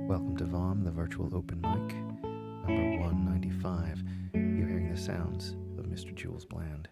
Welcome to VOM, the virtual open mic, number 195. You're hearing the sounds of Mr. Jules Bland.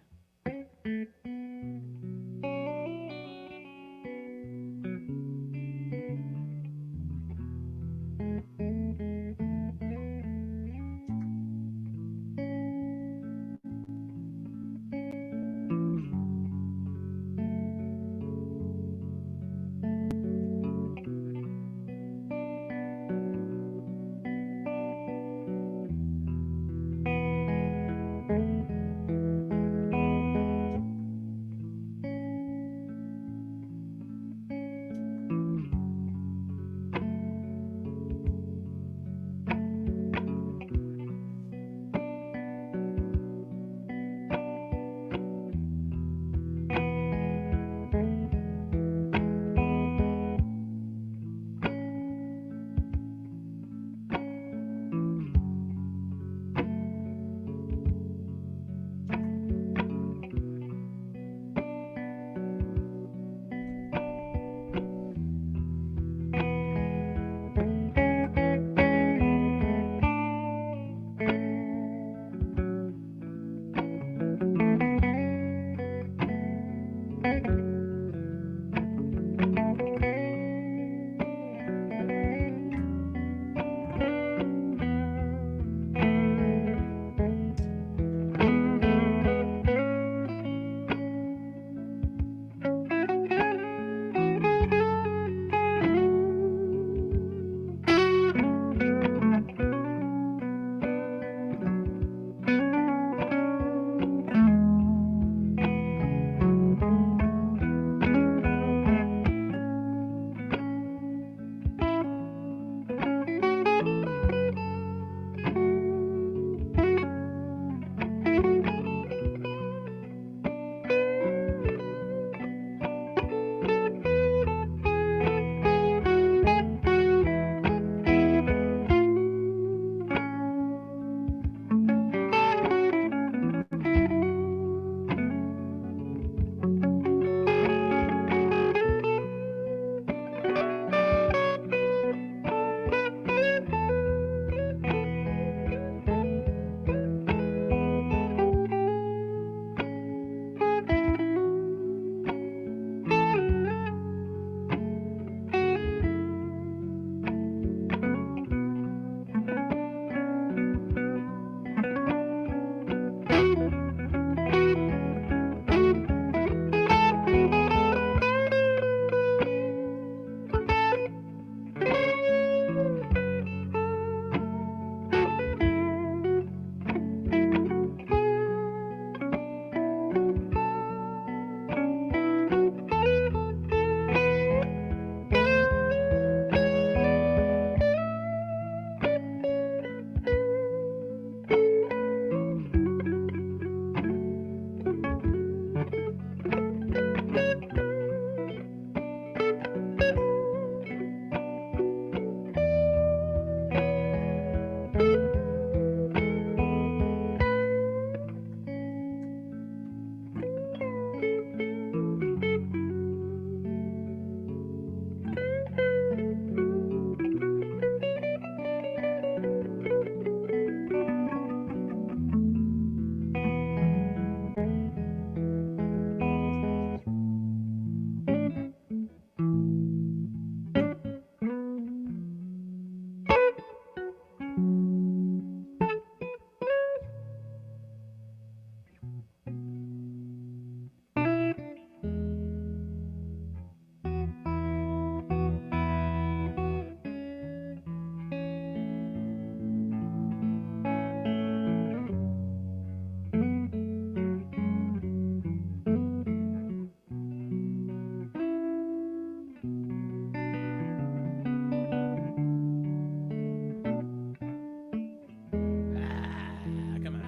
Come on.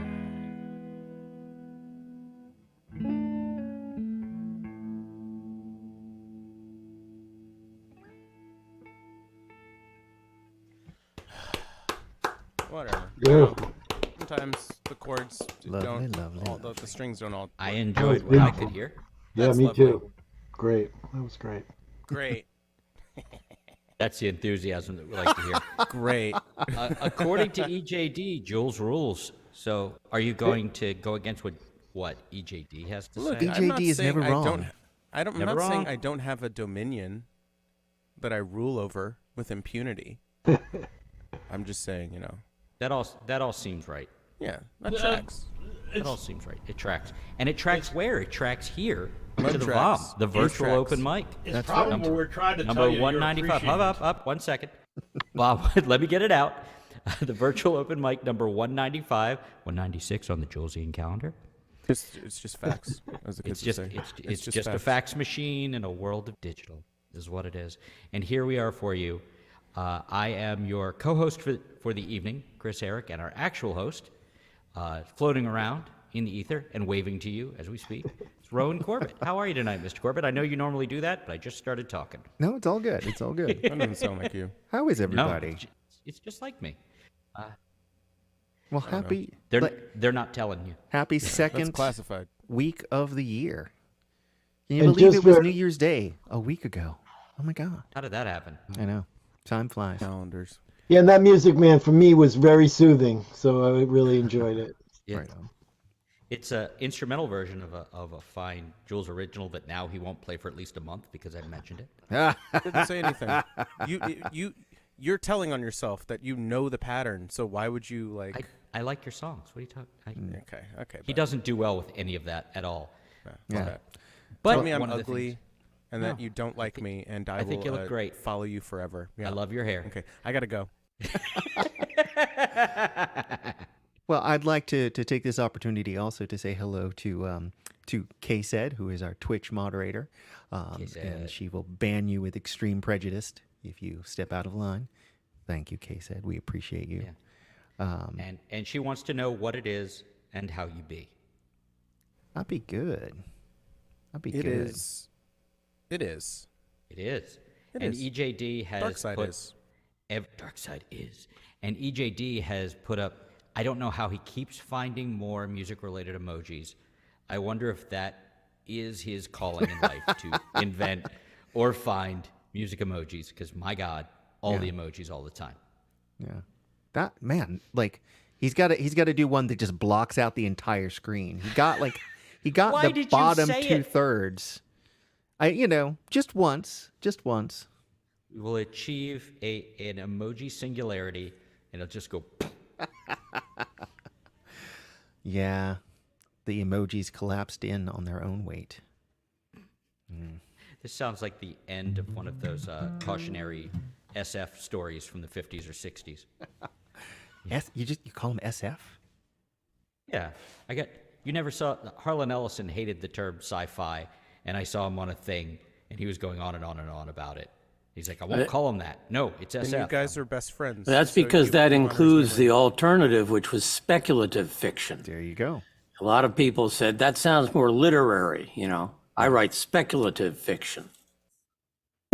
Whatever. Yeah. Sometimes the chords don't. The strings don't all. I enjoyed what I could hear. Yeah, That's me lovely. too. Great. That was great. Great. That's the enthusiasm that we like to hear. Great. According to EJD, Jules rules. So are you going to go against what EJD has to Look, say? EJD I'm not is saying never I don't. wrong. I'm Never not saying wrong. I don't have a dominion that I rule over with impunity. I'm just saying, That all seems right. yeah, that tracks. That all seems right. It tracks. And it tracks where? It tracks here to the tracks. VOM, the virtual tracks. open mic. It's probably what we're trying to Number tell you. 195. Up, 1 second. Bob, let me get it out. The virtual open mic number 195, 196 on the Julesian calendar. It's just facts. As the It's kids just would say. it's just a fax machine in a world of digital, is what it is. And here we are for you. I am your co-host for the evening, Chris Herrick, and our actual host, floating around in the ether and waving to you as we speak. It's Rowan Corbett. How are you tonight, Mr. Corbett? I know you normally do that, but I just started talking. No, it's all good. It's all good. That doesn't sound like you. How is No, everybody? it's just like me. Well, happy They're not telling you. happy That's second classified. week of the year. Can you And believe just it was for- New Year's Day a week ago? Oh my God. How did that happen? I know. Time flies. Calendars. Yeah, and that music, man, for me was very soothing, so I really enjoyed it. Yeah. Right on. It's an instrumental version of a fine Jules original that now he won't play for at least a month because I mentioned it. Didn't say anything. You're telling on yourself that you know the pattern. So why would you like? I like your songs. What are you talking? Okay. He doesn't do well with any of that at all. Yeah. Okay. But Tell me I'm one of the ugly, things- and that you don't like me, and I think will you look great. follow you forever. Yeah. I love your hair. Okay, I gotta go. Well, I'd like to take this opportunity also to say hello to K-Said, who is our Twitch moderator. And K-Said. she will ban you with extreme prejudice if you step out of line. Thank you, K-Said. We appreciate you. Yeah. And she wants to know what it is and how you be. I'd be good. I'd be It good. is. It is. It is. It and is. EJD has Dark side put is. Dark Side is. And EJD has put up, I don't know how he keeps finding more music-related emojis. I wonder if that is his calling in life to invent or find music emojis, because my God, all the emojis all the time. Yeah. That man, like he's got to do one that just blocks out the entire screen. He got Why the did you bottom say it? 2/3. Just once. We will achieve an emoji singularity, and it'll just go. Yeah. The emojis collapsed in on their own weight. This sounds like the end of one of those cautionary SF stories from the 50s or 60s. You call him SF? Yeah, you never saw, Harlan Ellison hated the term sci-fi, and I saw him on a thing, and he was going on and on and on about it. He's like, I won't call him that. No, it's And SF. you guys are best friends. That's so because you that honor his includes memory. the alternative, which was speculative fiction. There you go. A lot of people said that sounds more literary, I write speculative fiction.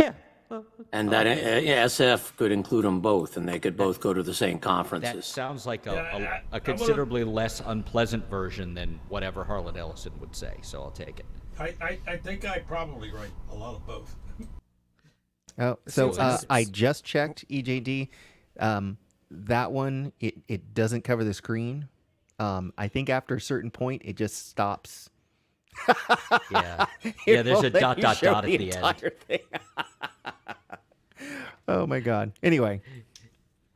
Yeah. Well, And that SF could include them both, and they could both go to the same that conferences. sounds like Yeah, a considerably less unpleasant version than whatever Harlan Ellison would say, so I'll take it. I think I probably write a lot of both. Oh, so seems like I just checked EJD. That one it doesn't cover the screen. I think after a certain point it just stops. Yeah. It Yeah, there's a won't let dot, you dot, show dot at the end. entire thing. Oh my God. Anyway,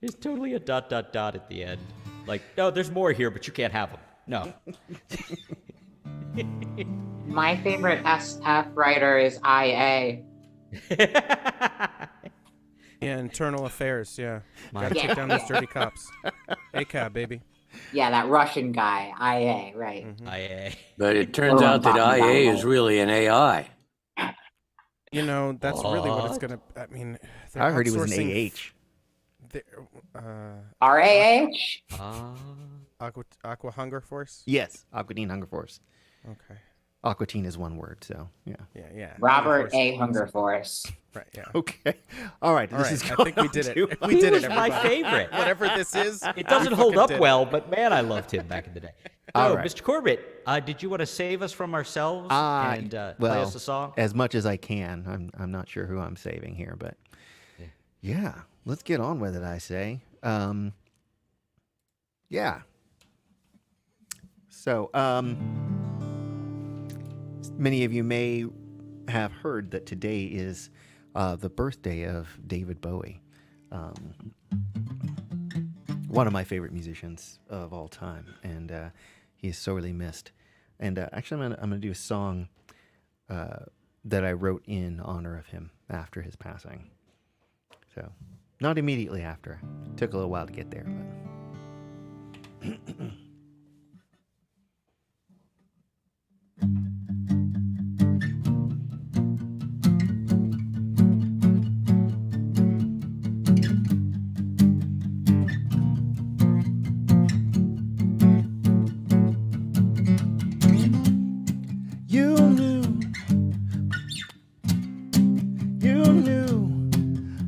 There's totally a dot, dot, dot at the end. Like, no, there's more here, but you can't have them. No. My favorite SF writer is IA. Yeah, internal affairs. Yeah, My- gotta take down those dirty cops. ACAB, baby. Yeah, that Russian guy, IA, right. IA. But it turns Oh, I'm out that talking about IA it. is really an AI. That's really what it's gonna. I mean, they're I heard he was an outsourcing AH. RAH? Aqua Hunger Force. Yes, Aquatine Hunger Force. Okay. Aquatine is one word, so yeah. Yeah. Robert Hunger A. Force. Hunger Force. Right. Yeah. Okay. All right. All This right. is I going think we did to- it. We He did was it. my everybody. favorite. Whatever this is, It doesn't we hold fucking up did it. well, but man, I loved him back in the day. All So, right. Mr. Corbett, did you want to save us from ourselves and play us a song? as much as I can. I'm not sure who I'm saving here, but Yeah, let's get on with it, I say. Yeah. So, many of you may have heard that today is the birthday of David Bowie, one of my favorite musicians of all time, and he is sorely missed. And actually, I'm gonna do a song that I wrote in honor of him after his passing. So, not immediately after. It took a little while to get there, but.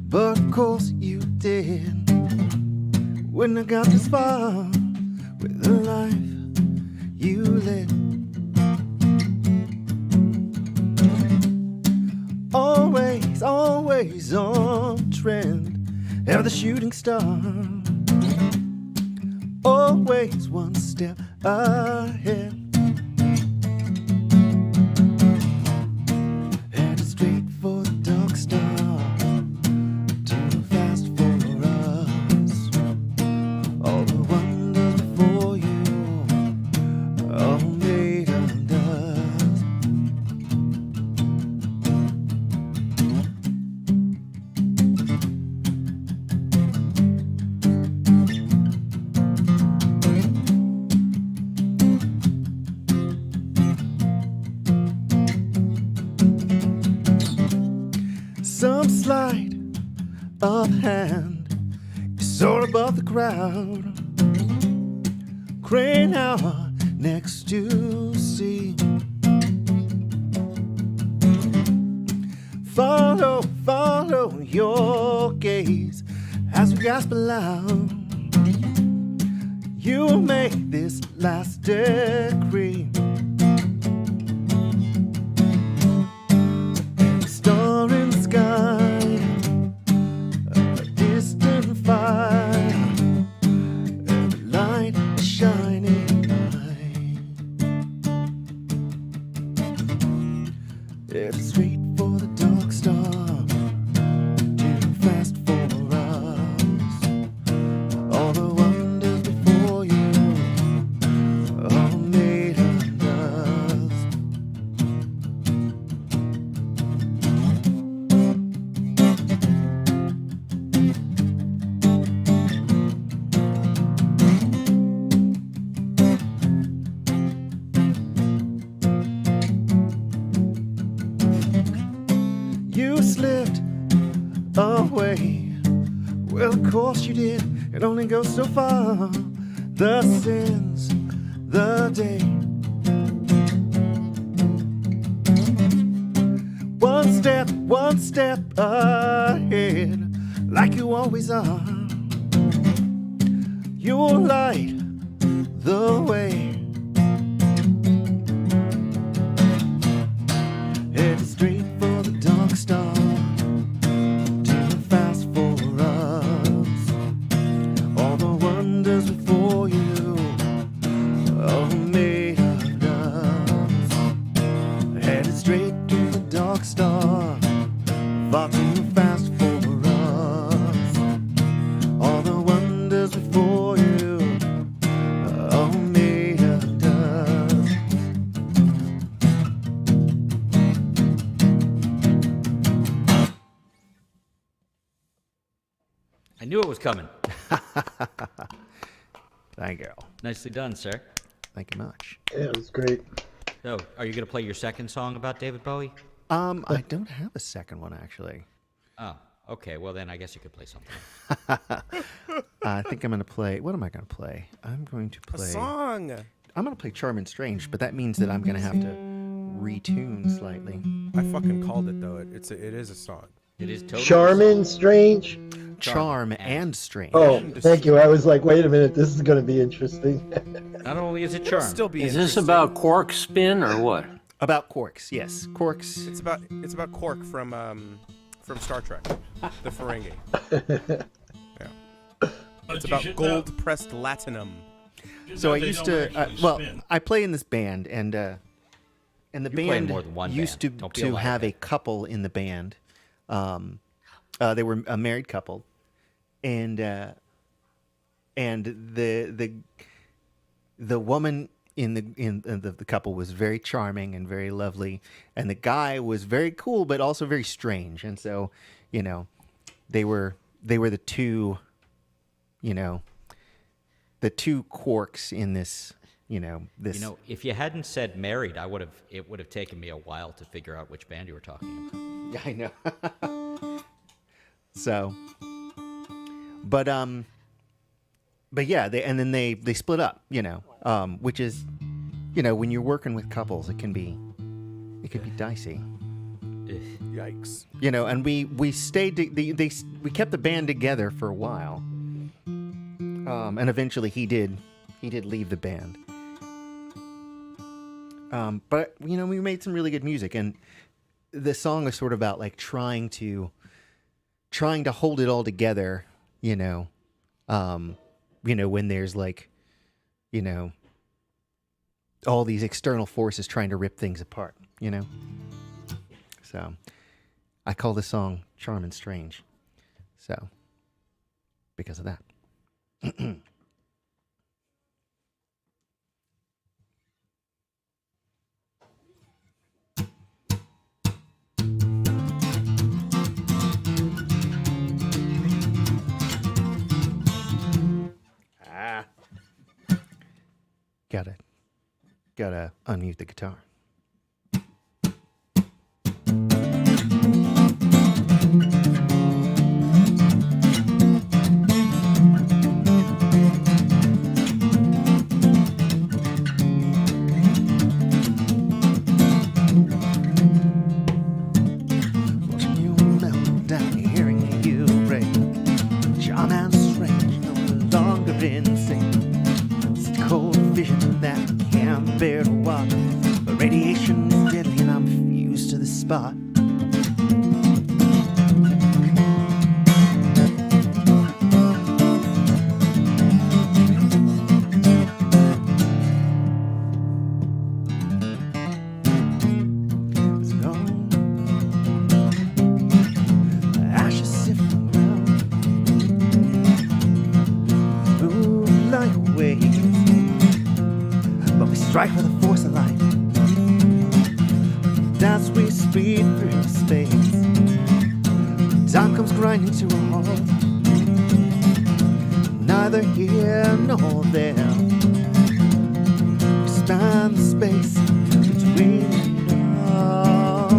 But of course you did. Wouldn't have got this far with the life you led. Always, always on trend, ever the shooting star. Always one step ahead. Headed straight for the dark star. Some sleight of hand is soar above the crowd. Crane hour next to sea. Follow, follow your gaze as we gasp aloud. You'll make this last decree. Star in the sky, a distant fire, every light is shining bright. It's straight for the dark star, too fast for us. All the wonders before you, all made of dust. You slipped away. Well, of course you did. It only goes so far. The sins, the day. One step ahead, like you always are. You'll light the way. Headed straight for the dark star, too fast for us. All the wonders before you, all made of dust. Headed straight to the dark star, far too fast for us. All the wonders before you, all made of dust. I knew it was coming. Thank you. Nicely done, sir. Thank you much. Yeah, it was great. So, are you going to play your second song about David Bowie? I don't have a second one actually. Oh, okay. Well, then I guess you could play something. I think I'm going to play. What am I going to play? I'm going to A play. song. I'm going to play Charming Strange, but that means that I'm going to have to retune slightly. I fucking called it though. It is a song. It is totally Charmin, Strange. Charm and Strange. Oh, thank you. I was like, wait a minute, this is going to be interesting. Not only is it charm, Still be Is this interesting. about quark spin or what? About Quarks, yes. Quarks. It's about Quark from from Star Trek, the Ferengi. Yeah. But It's you about should gold pressed latinum. So I they used don't to, actually well, spin. I play in this band, and the You play in band more than one used band. Don't be a to liar. have a couple in the band. They were a married couple, and the woman in the couple was very charming and very lovely, and the guy was very cool but also very strange. And so, you know, they were the two, you know, the two quarks in this, you know, this. You know, if you hadn't said married, it would have taken me a while to figure out which band you were talking about. Yeah, I know. So, but yeah, they split up, you know, which is, you know, when you're working with couples, it can be dicey, Yikes. you know. And we stayed, we kept the band together for a while, and eventually he did leave the band. But you know, we made some really good music, and the song is sort of about like trying to hold it all together, you know, when there's like, you know, all these external forces trying to rip things apart, you know. So I call this song Charm and Strange. So because of that. Gotta unmute the guitar. Watching you melt down, hearing you break. Charm and strange, no longer insane. Cold vision that can't bear to walk. But radiation is deadly and I'm fused to the spot. So, ashes sift around, move like waves. But we strike with the force of light as we speed through space. Time comes grinding to a halt, neither here nor there. We span the space between it all.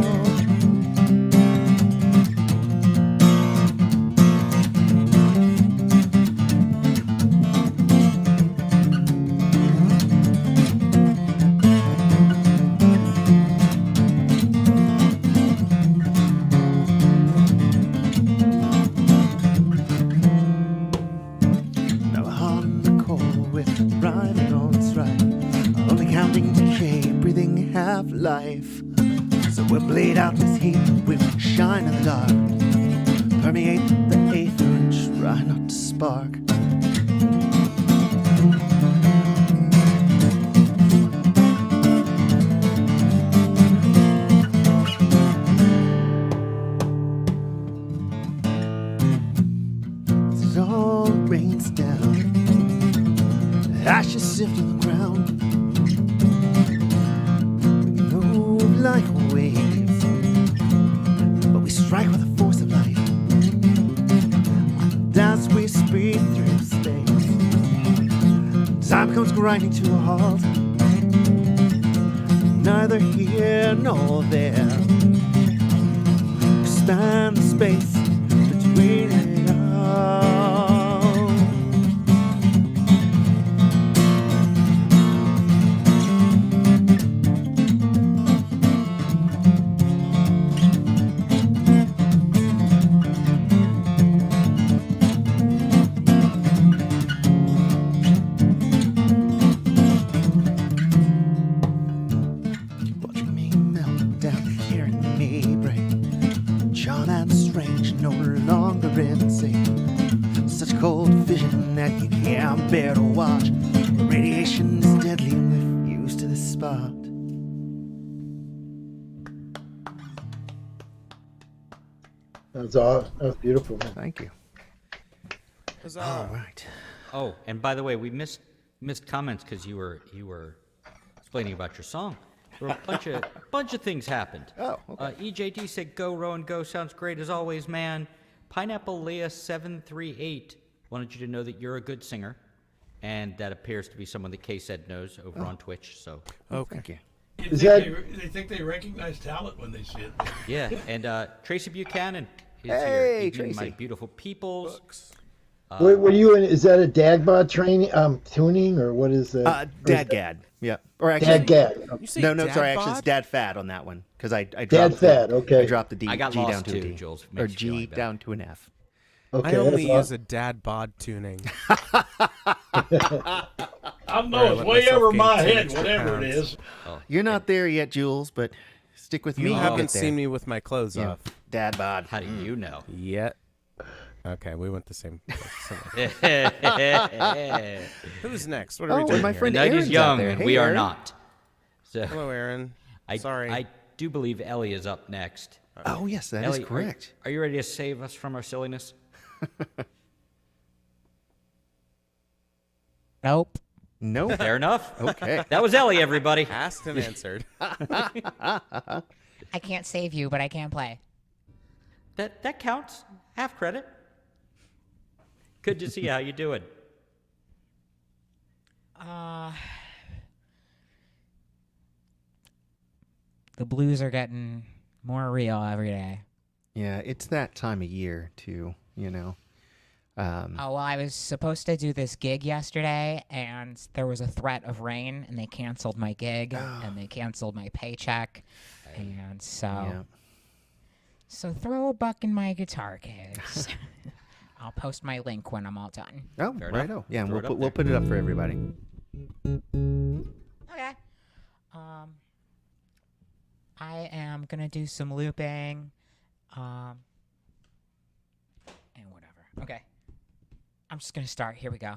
Now on the call with riding on strike, only counting decay, breathing half-life. So we'll bleed out this heat, we'll shine in the dark, permeate the aether and try not to spark. It all rains down, ashes sift on the ground. We move like waves, but we strike with the force of light as we speed through space. Time comes grinding to a halt, neither here nor there. We span the space between it all. Watching me melt down, hearing me break. Charm and strange. that you can't bear to watch. Radiation is deadly when we're fused to the spot. That was beautiful, man. Thank you. Huzzah. All right. Oh, and by the way, we missed comments because you were explaining about your song. There were a bunch of things happened. Oh, okay. EJD said, "Go Rowan, go! Sounds great as always, man." Pineapple Leah 738 wanted you to know that you're a good singer, and that appears to be someone that K-Said knows over on Twitch. So Okay. Thank you. They think they recognize talent when they see it. yeah, and Tracy Buchanan is Hey, here. Evening, my Tracy. beautiful peoples. Were you in? Is that a Dagbot training tuning or what is that? Dad Gad. Yeah. Or actually, Dad. You say no, dad sorry. Actually, bod? it's Dad Fad on that one because I dropped Dad the, Fad, okay. I dropped the D, I got G lost down to too, a D, Jules, if it or makes you feel G any better. down to an F. Okay, I only that's use a dad bod tuning. I don't know. Right, It's let way myself over gain my 10 head, extra whatever it pounds. is. You're not there yet, Jules, but stick with me. You You'll haven't get there. seen me with my clothes Yeah. off Dad bod. How do you know? yet. Okay, we went the same. Who's next? What are we Oh, doing and my here? friend The night Aaron's is out young, there. and Hey, we are Aaron. not. So Hello, Aaron. Sorry. I do believe Ellie is up next. Oh yes, that Ellie, is correct. Are you ready to save us from our silliness? Nope. Nope. Fair enough. Okay. That was Ellie, everybody. Asked and answered. I can't save you, but I can play. That counts. Half credit. Good to see how you doing. The blues are getting more real every day. Yeah, it's that time of year too. Oh, well, I was supposed to do this gig yesterday, and there was a threat of rain, and they canceled my gig, and they canceled my paycheck. And so, Yeah. so throw a buck in my guitar case. I'll post my link when I'm all done. Oh, Fair right. enough. Yeah, and Throw we'll it up we'll put it up for everybody. Okay. I am gonna do some looping, and whatever. Okay. I'm just gonna start. Here we go.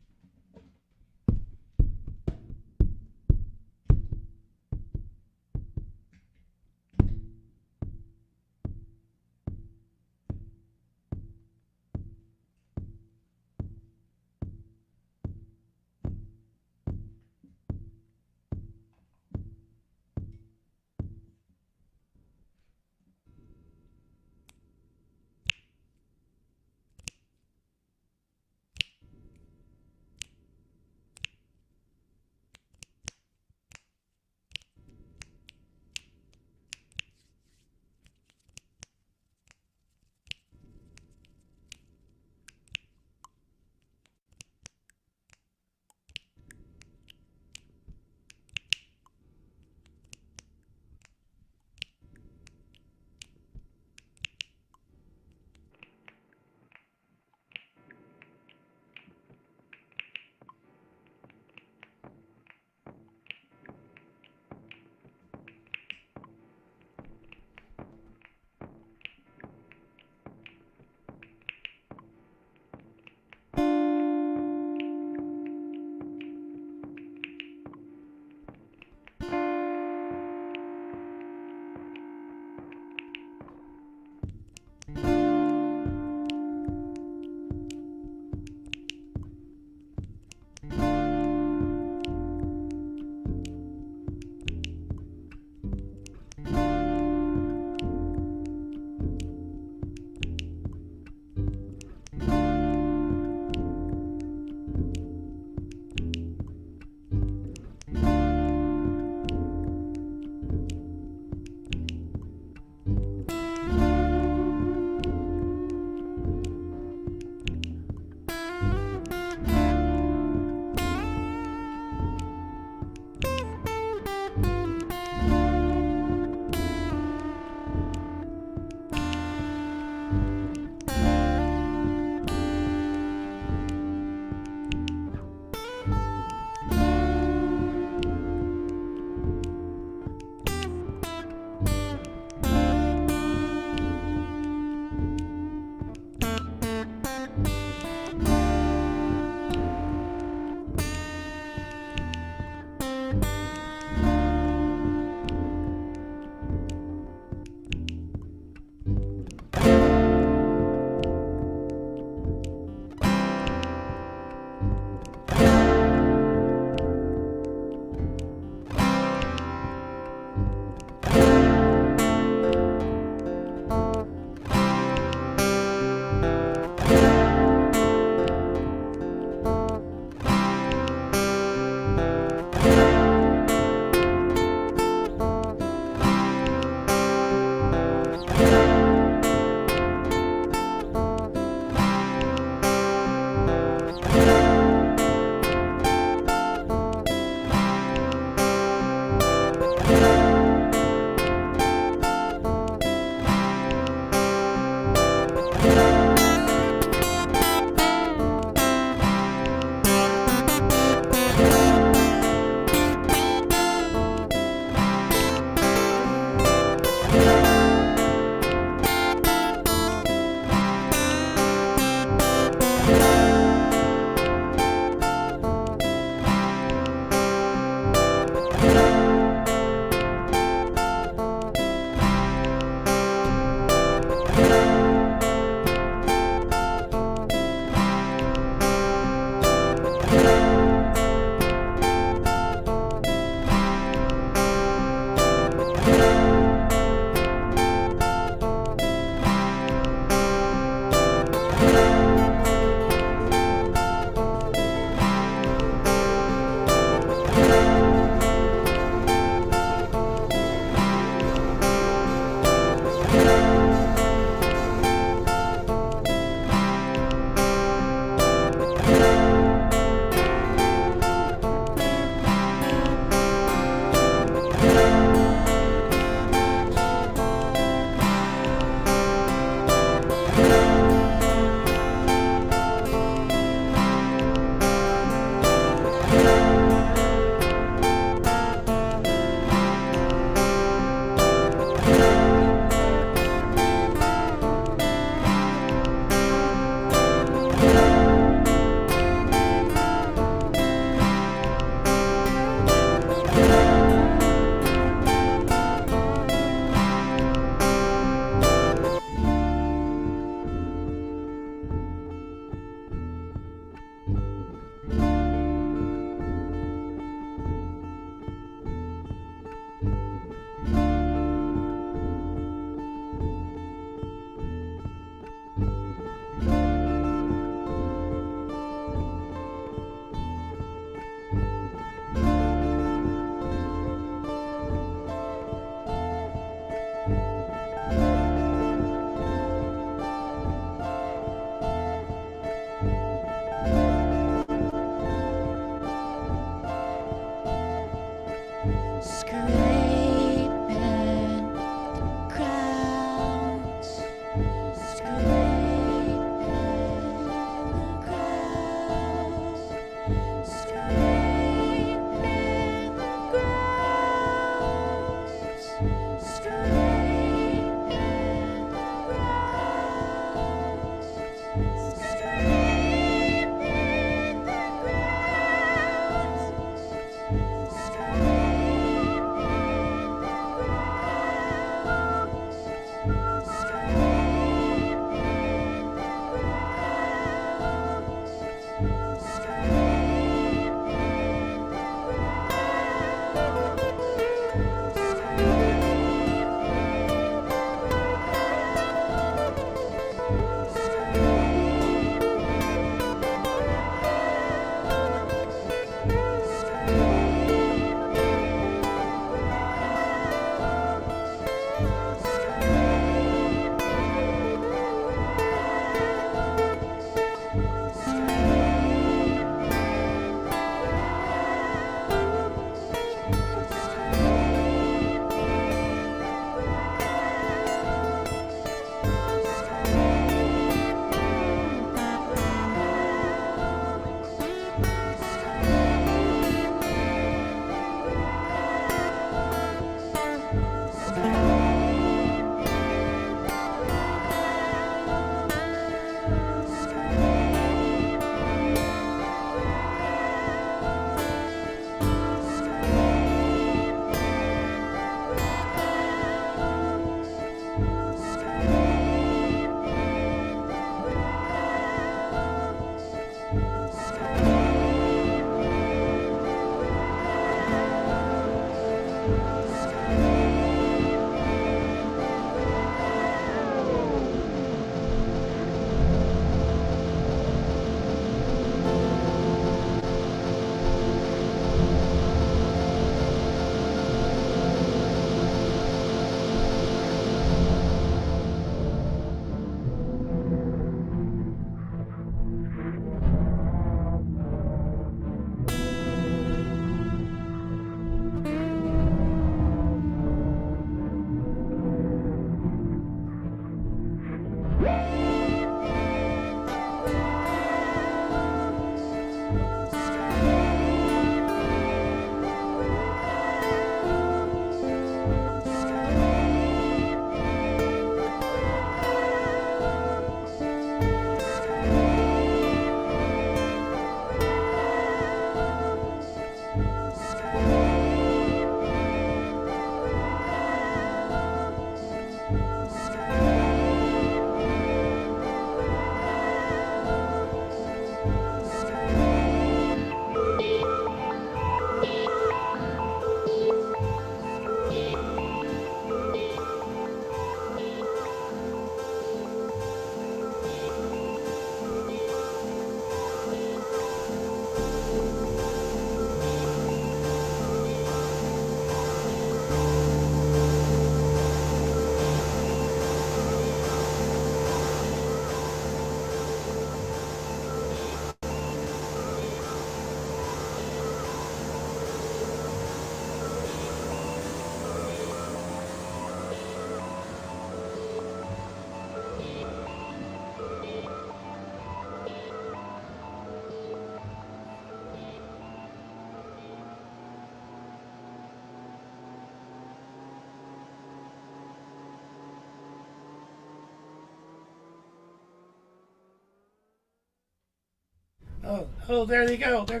Oh, there they go. They're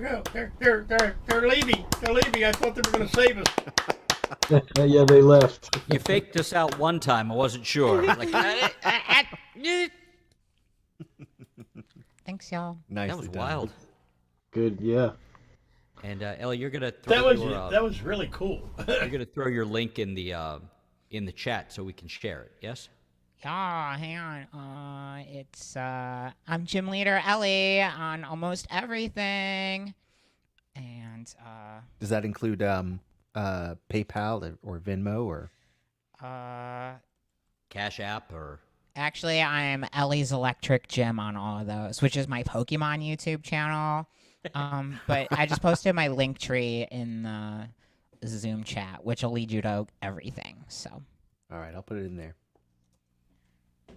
leaving. They're leaving. I thought they were going to save us. Yeah, they left. You faked us out one time. I wasn't sure. Like, Thanks, y'all. Nicely that was done. wild. Good, yeah. And Ellie, you're gonna throw That was really cool. you're gonna throw your link in the chat so we can share it. Yes. Yeah, hang on. It's I'm gym leader Ellie on almost everything, and Does that include PayPal or Venmo or? Cash App or actually I'm Ellie's Electric Gym on all of those, which is my Pokemon YouTube channel. But I just posted my link tree in the Zoom chat, which will lead you to everything. So. All right, I'll put it in there.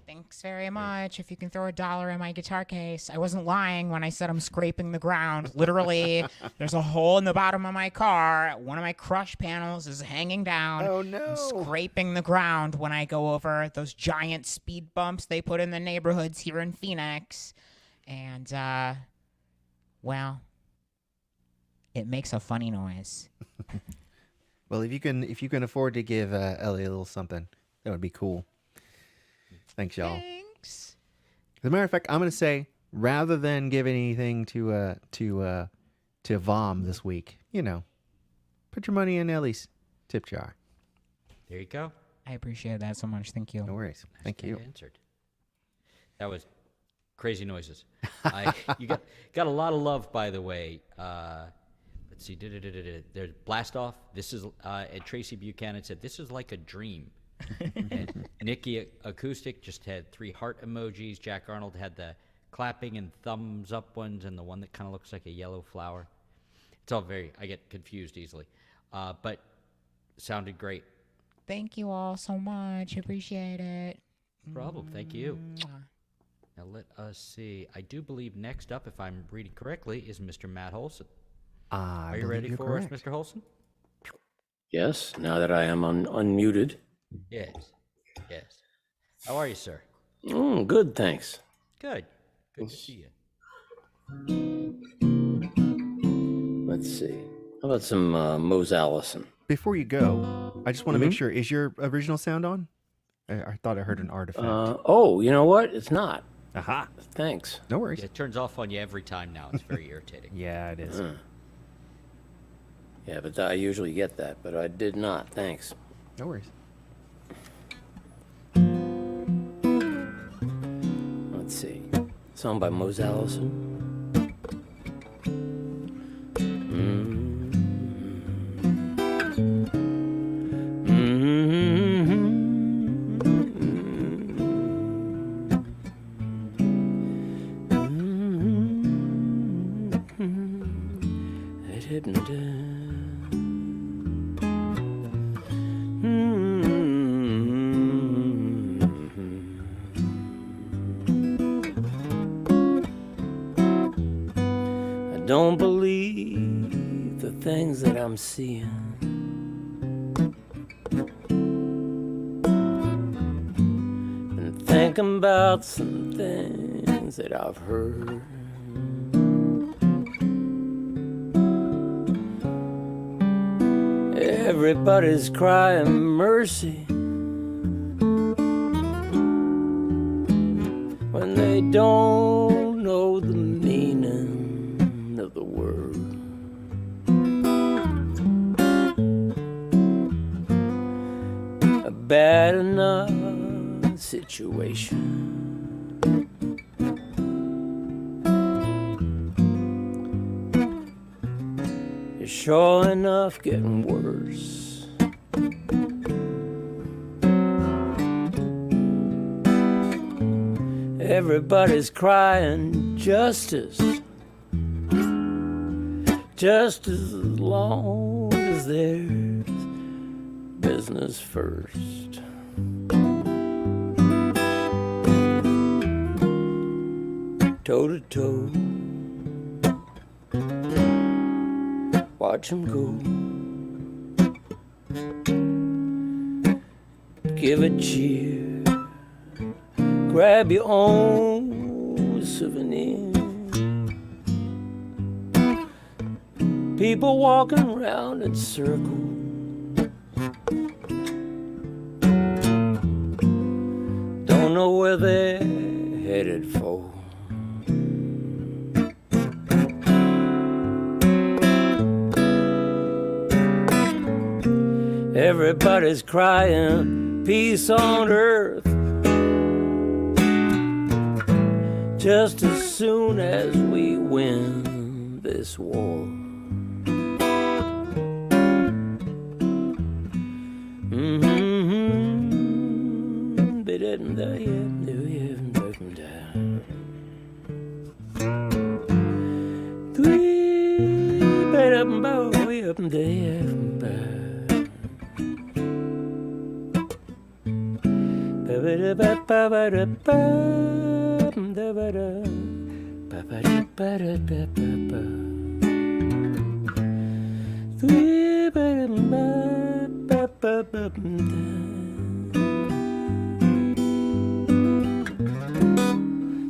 Thanks very much. If you can throw $1 in my guitar case. I wasn't lying when I said I'm scraping the ground. Literally, there's a hole in the bottom of my car. One of my crush panels is hanging down. Oh, no. I'm scraping the ground when I go over those giant speed bumps they put in the neighborhoods here in Phoenix. And, well, it makes a funny noise. Well, if you can afford to give Ellie a little something, that would be cool. Thanks, y'all. Thanks. As a matter of fact, I'm going to say, rather than give anything to VOM this week, put your money in Ellie's tip jar. there you go. I appreciate that so much. Thank you. No worries. Thank you. Answered. That was crazy noises. You got a lot of love, by the way. Let's see. There's Blast Off. This is and Tracy Buchanan said this is like a dream. And Nikki Acoustic just had 3 heart emojis. Jack Arnold had the clapping and thumbs up ones, and the one that kind of looks like a yellow flower. It's all I get confused easily, but sounded great. Thank you all so much. Appreciate it. No problem. Thank you. Mwah. Now let us see. I do believe next up, if I'm reading correctly, is Mr. Matt Holson. Are you ready for us, Mr. Holson? Yes, now that I am unmuted. Yes. How are you, sir? Good, thanks. Good to see you. Let's see. How about some Mose Allison? Before you go, I just want to make sure, is your original sound on? I thought I heard an artifact. Oh, you know what? It's not. Aha. Thanks. No worries. It turns off on you every time now. It's very irritating. Yeah, it is. Yeah, but I usually get that, but I did not. Thanks. No worries. Let's see. Song by Mose Allison. don't believe the things that I'm seeing. And thinking about some things that I've heard. Everybody's crying mercy when they don't know the meaning of the word. A bad enough situation. It's sure enough getting worse. Everybody's crying justice, just as long as there's business first. Toe to toe, watch 'em go. Give a cheer. Grab your own souvenir. People walking around in circles. Don't know where they're headed for. Everybody's crying peace on earth. Just as soon as we win this war.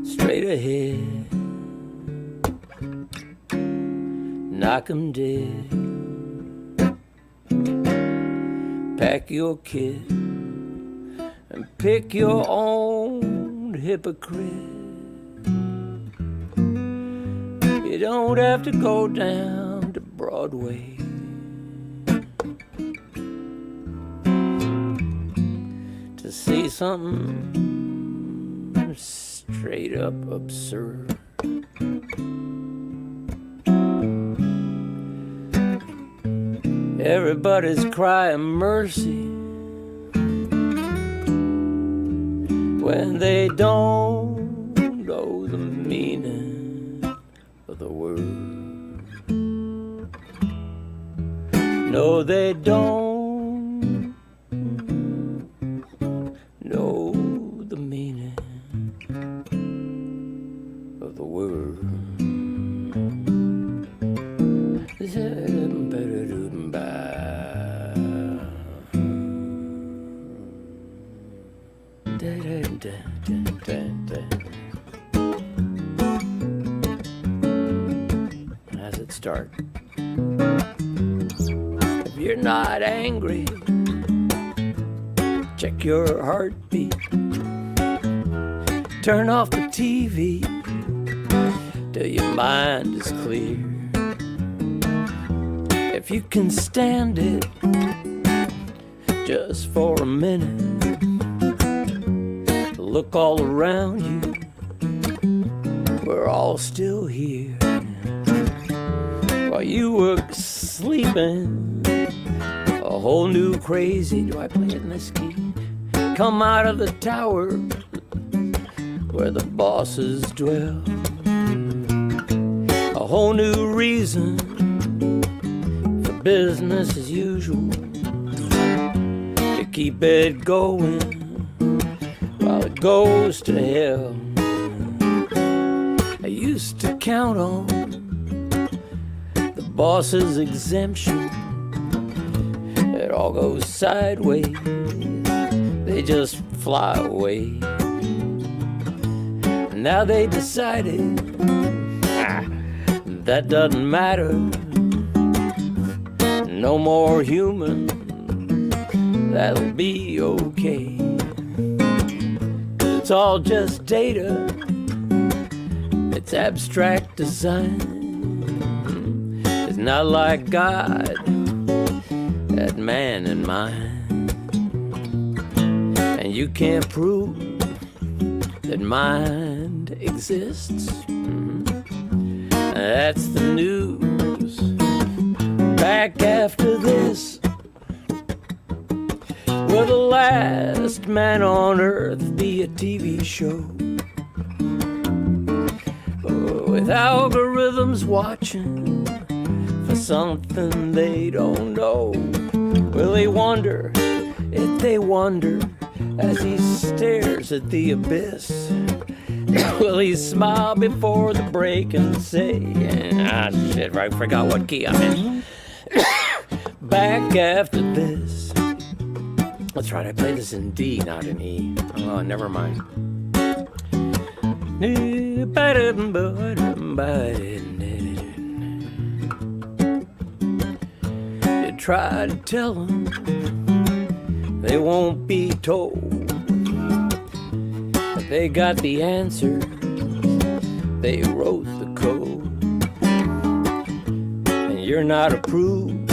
Straight ahead, knock 'em dead. Pack your kit and pick your own hypocrite. You don't have to go down to Broadway to see something straight up absurd. Everybody's crying mercy when they don't know the meaning of the word. No, they don't know the meaning of the word. How's it start? If you're not angry, check your heartbeat. Turn off the TV till your mind is clear. If you can stand it just for a minute, look all around you, we're all still here. While you were sleeping, a whole new crazy, do I play it in this key? Come out of the tower where the bosses dwell. A whole new reason for business as usual, to keep it going while it goes to hell. I used to count on boss's exemption. It all goes sideways. They just fly away. Now they decided that doesn't matter. No more human, that'll be okay. 'Cause it's all just data. It's abstract design. It's not like God had man in mind. And you can't prove that mind exists. That's the news. Back after this. Will the last man on earth be a TV show? With algorithms watching for something they don't know. Will they wonder if they wonder as he stares at the abyss? Will he smile before the break and say, ah shit, I forgot what key I'm in. Back after this. That's right, I played this in D, not in E. Oh, never mind. You try to tell them they won't be told. But they got the answer. They wrote the code. And you're not approved.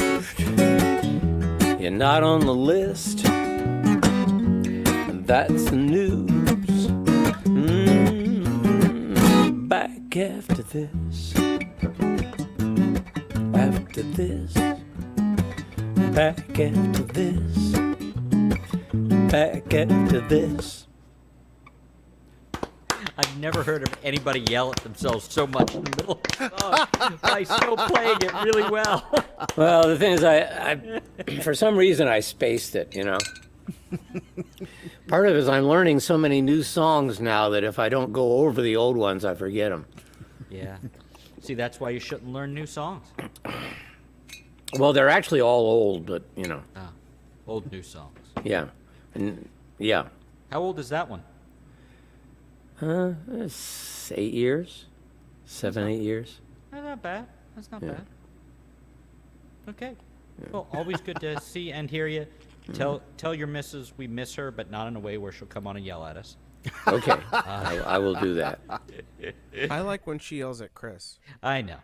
You're not on the list. And that's the news. Back after this. After this. Back after this. Back after this. I've never heard of anybody yell at themselves so much in the middle of the song by still playing it really well. Well, the thing is, I for some reason I spaced it, you know. Part of it is I'm learning so many new songs now that if I don't go over the old ones, I forget them. Yeah. See, that's why you shouldn't learn new songs. Well, they're actually all old, but, you know. Ah, old new songs. Yeah. And, yeah. How old is that one? It's 8 years. 7, 8 years. That's not bad. That's not Yeah. bad. Okay. Well, always good to see and hear you. Tell your missus we miss her, but not in a way where she'll come on and yell at us. Okay. I will do that. I like when she yells at Chris. I know.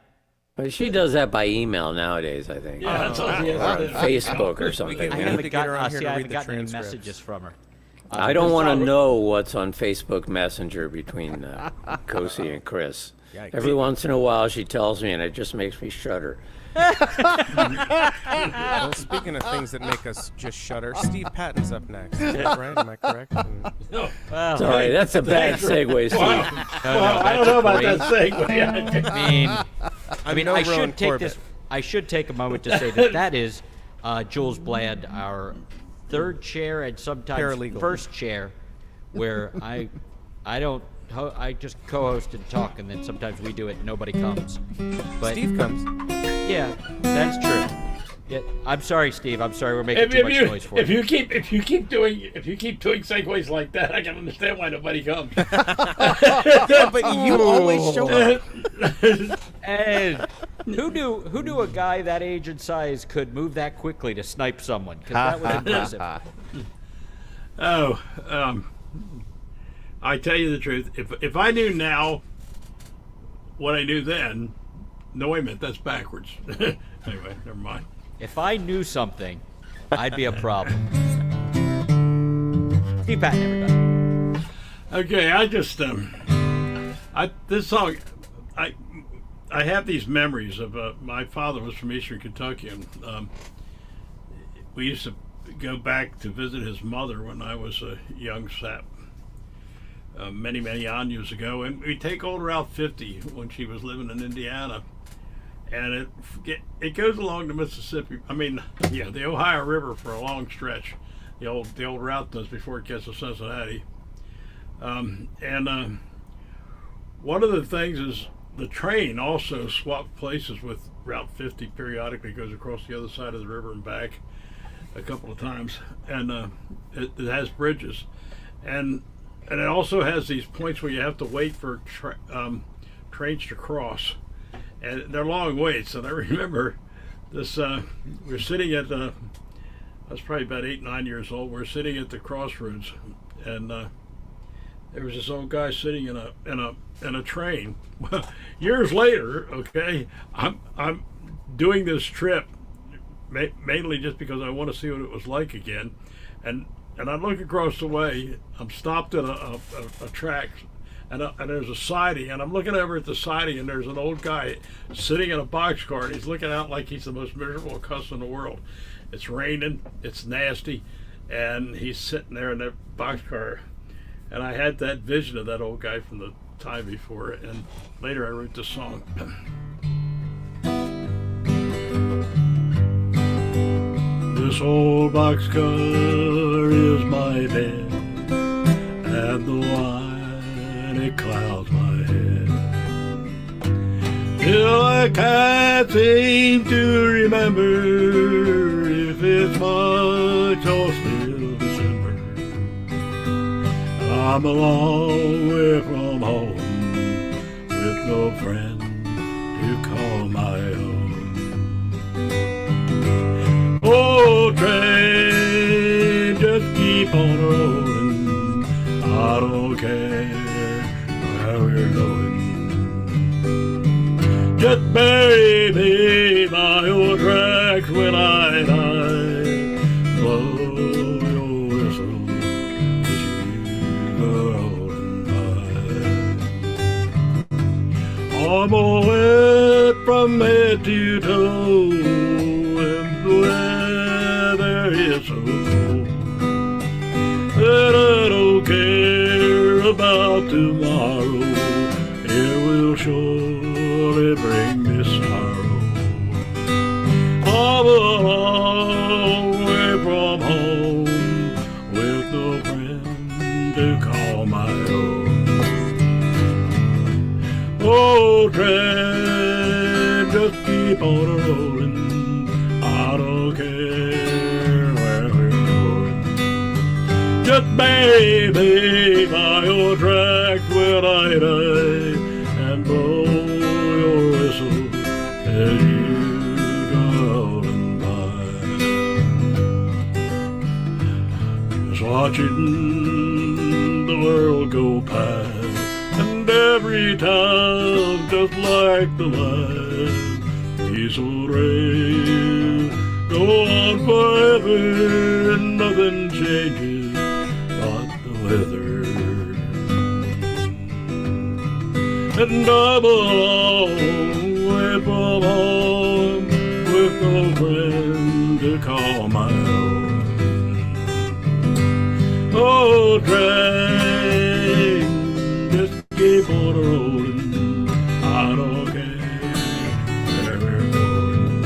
But she does that by email nowadays, I think. Yeah, that's all. Or on Facebook or something. We I you know? need to get her on here see, to I read haven't the gotten any transcripts. messages from her. I don't want to know what's on Facebook Messenger between Kosi and Chris. Yikes. Every once in a while she tells me, and it just makes me shudder. Well, speaking of things that make us just shudder, Steve Patton's up next. Is that right? Am I correct? Sorry, that's a bad segue, Steve. Well, I don't know about that segue. I mean, no I Rowan should take Corbett. this. I should take a moment to say that that is Jules Bland, our third chair and sometimes Paralegal. first chair, where I don't. I just co-host and talk, and then sometimes we do it. And nobody comes. But Steve comes. yeah, that's true. Yeah, I'm sorry, Steve. I'm sorry we're making too much noise for if you. you keep doing segues like that, I can understand why nobody comes. Yeah, but you always show up. And who knew a guy that age and size could move that quickly to snipe someone? Because that was impressive. Oh, I tell you the truth. If I knew now what I knew then, no, wait a minute, that's backwards. Anyway, never mind. If I knew something, I'd be a problem. Steve Patton, everybody. Okay, I just this song, I have these memories of my father was from Eastern Kentucky, and we used to go back to visit his mother when I was a young sap. Many years ago, and we take old Route 50 when she was living in Indiana, and it goes along the Mississippi. I mean, yeah, the Ohio River for a long stretch. The old route does before it gets to Cincinnati. And one of the things is the train also swapped places with Route 50 periodically, goes across the other side of the river and back a couple of times, and it has bridges, and it also has these points where you have to wait for trains to cross, and they're long waits. And I remember this. We're sitting at I was probably about 8, 9 years old. We're sitting at the crossroads, and there was this old guy sitting in a train. Years later, okay, I'm doing this trip mainly just because I want to see what it was like again, and I look across the way. I'm stopped at a track, and there's a siding, and I'm looking over at the siding, and there's an old guy sitting in a boxcar, and he's looking out like he's the most miserable cuss in the world. It's raining, it's nasty, and he's sitting there in that boxcar. And I had that vision of that old guy from the time before, and later I wrote this song. This old boxcar is my bed, and the wine, it clouds my head. Still I can't seem to remember if it's March or still December. I'm a long way from home, with no friend to call my own. Oh, train, just keep on rolling. I don't care where we're going. Just bury me by your tracks when I die. Blow your whistle as you go rolling by. I'm all wet from head to toe, and the weather is so cold that I don't care about tomorrow. It will surely bring me sorrow. I'm a long way from home, with no friend to call my own. Oh, train, just keep on rolling. I don't care where we're going. Just bury me by your tracks when I die, and blow your whistle as you go rolling by. Just watching the world go past, and every time just like the last. These old rails go on forever, and nothing changes but the weather. And I'm a long way from home, with no friend to call my own. Oh, train, just keep on rolling. I don't care where we're going.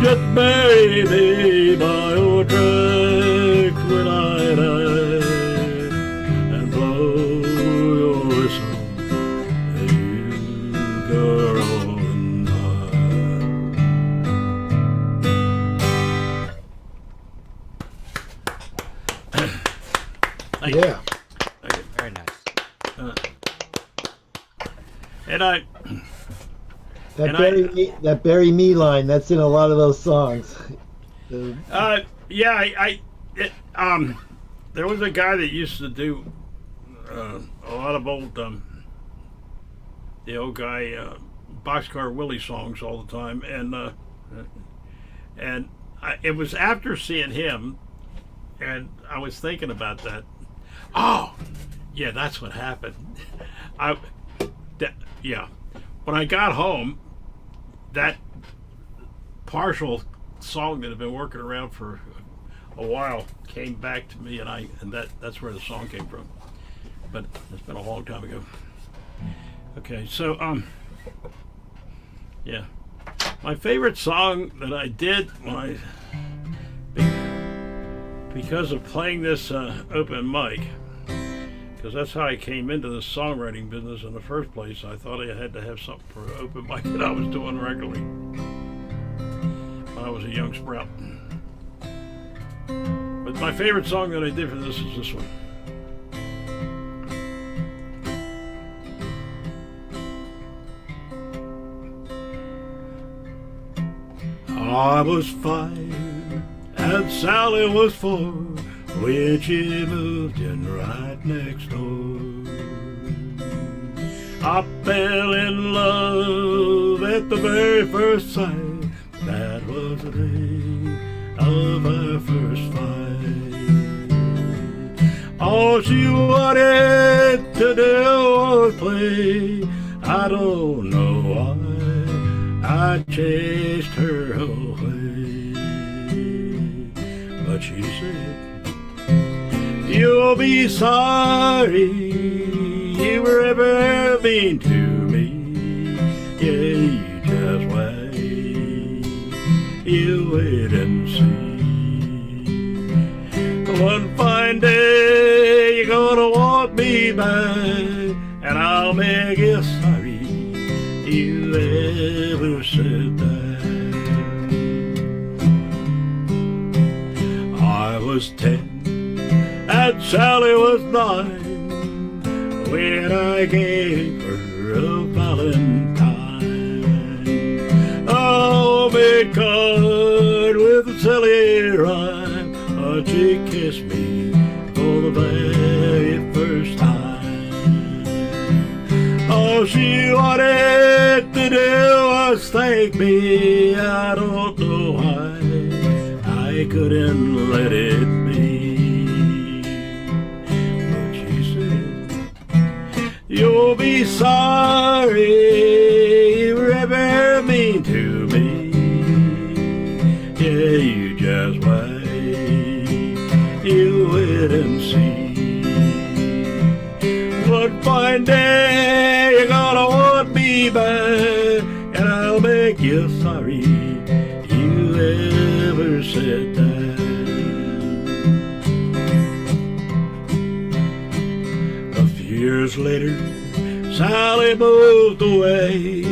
Just bury me by your tracks when I die, and blow your whistle as you go rolling by. Yeah. Very nice. And I That And that bury me line, that's in a lot of those songs. there was a guy that used to do a lot of old, the old guy, Boxcar Willie songs all the time, and it was after seeing him, and I was thinking about that. Oh, yeah, that's what happened. When I got home, that partial song that had been working around for a while came back to me, and that's where the song came from. But it's been a long time ago. Okay, so my favorite song that I did when because of playing this open mic because that's how I came into the songwriting business in the first place. I thought I had to have something for an open mic that I was doing regularly when I was a young sprout. But my favorite song that I did for this is this one. I was 5 and Sally was 4 when she moved in right next door. I fell in love at the very first sight. That was the day of our first fight. All she wanted to do was play. I don't know why I chased her away. But she said, you'll be sorry you were ever mean to me. Yeah, you just wait, you wait and see. One fine day you're gonna want me back, and I'll make you sorry you ever said that. I was 10 and Sally was 9 when I gave her a valentine. Oh, big card with a silly rhyme, but she kissed me for the very first time. All she wanted to do was thank me. I don't know why I couldn't let it be. But she said, you'll be sorry you were ever mean to me. Yeah, you just wait, you wait and see. One fine day you're gonna want me back, and I'll make you sorry you ever said that. A few years later, Sally moved away.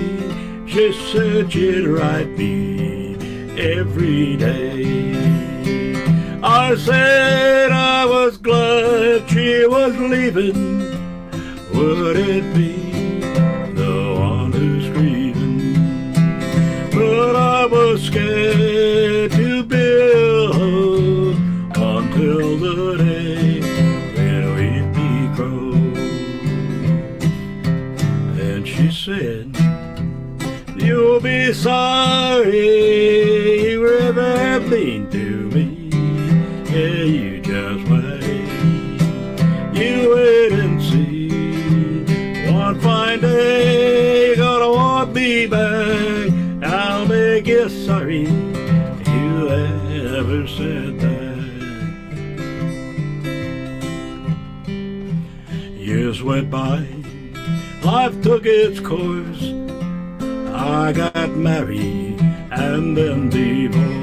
She said she'd write me every day. I said I was glad she was leaving. Would it be the one who's grieving? But I was scared to build until the day when we'd be grown. And she said, you'll be sorry you were ever mean to me. Yeah, you just wait, you wait and see. One fine day you're gonna want me back, and I'll make you sorry you ever said that. Years went by, life took its course. I got married and then divorced.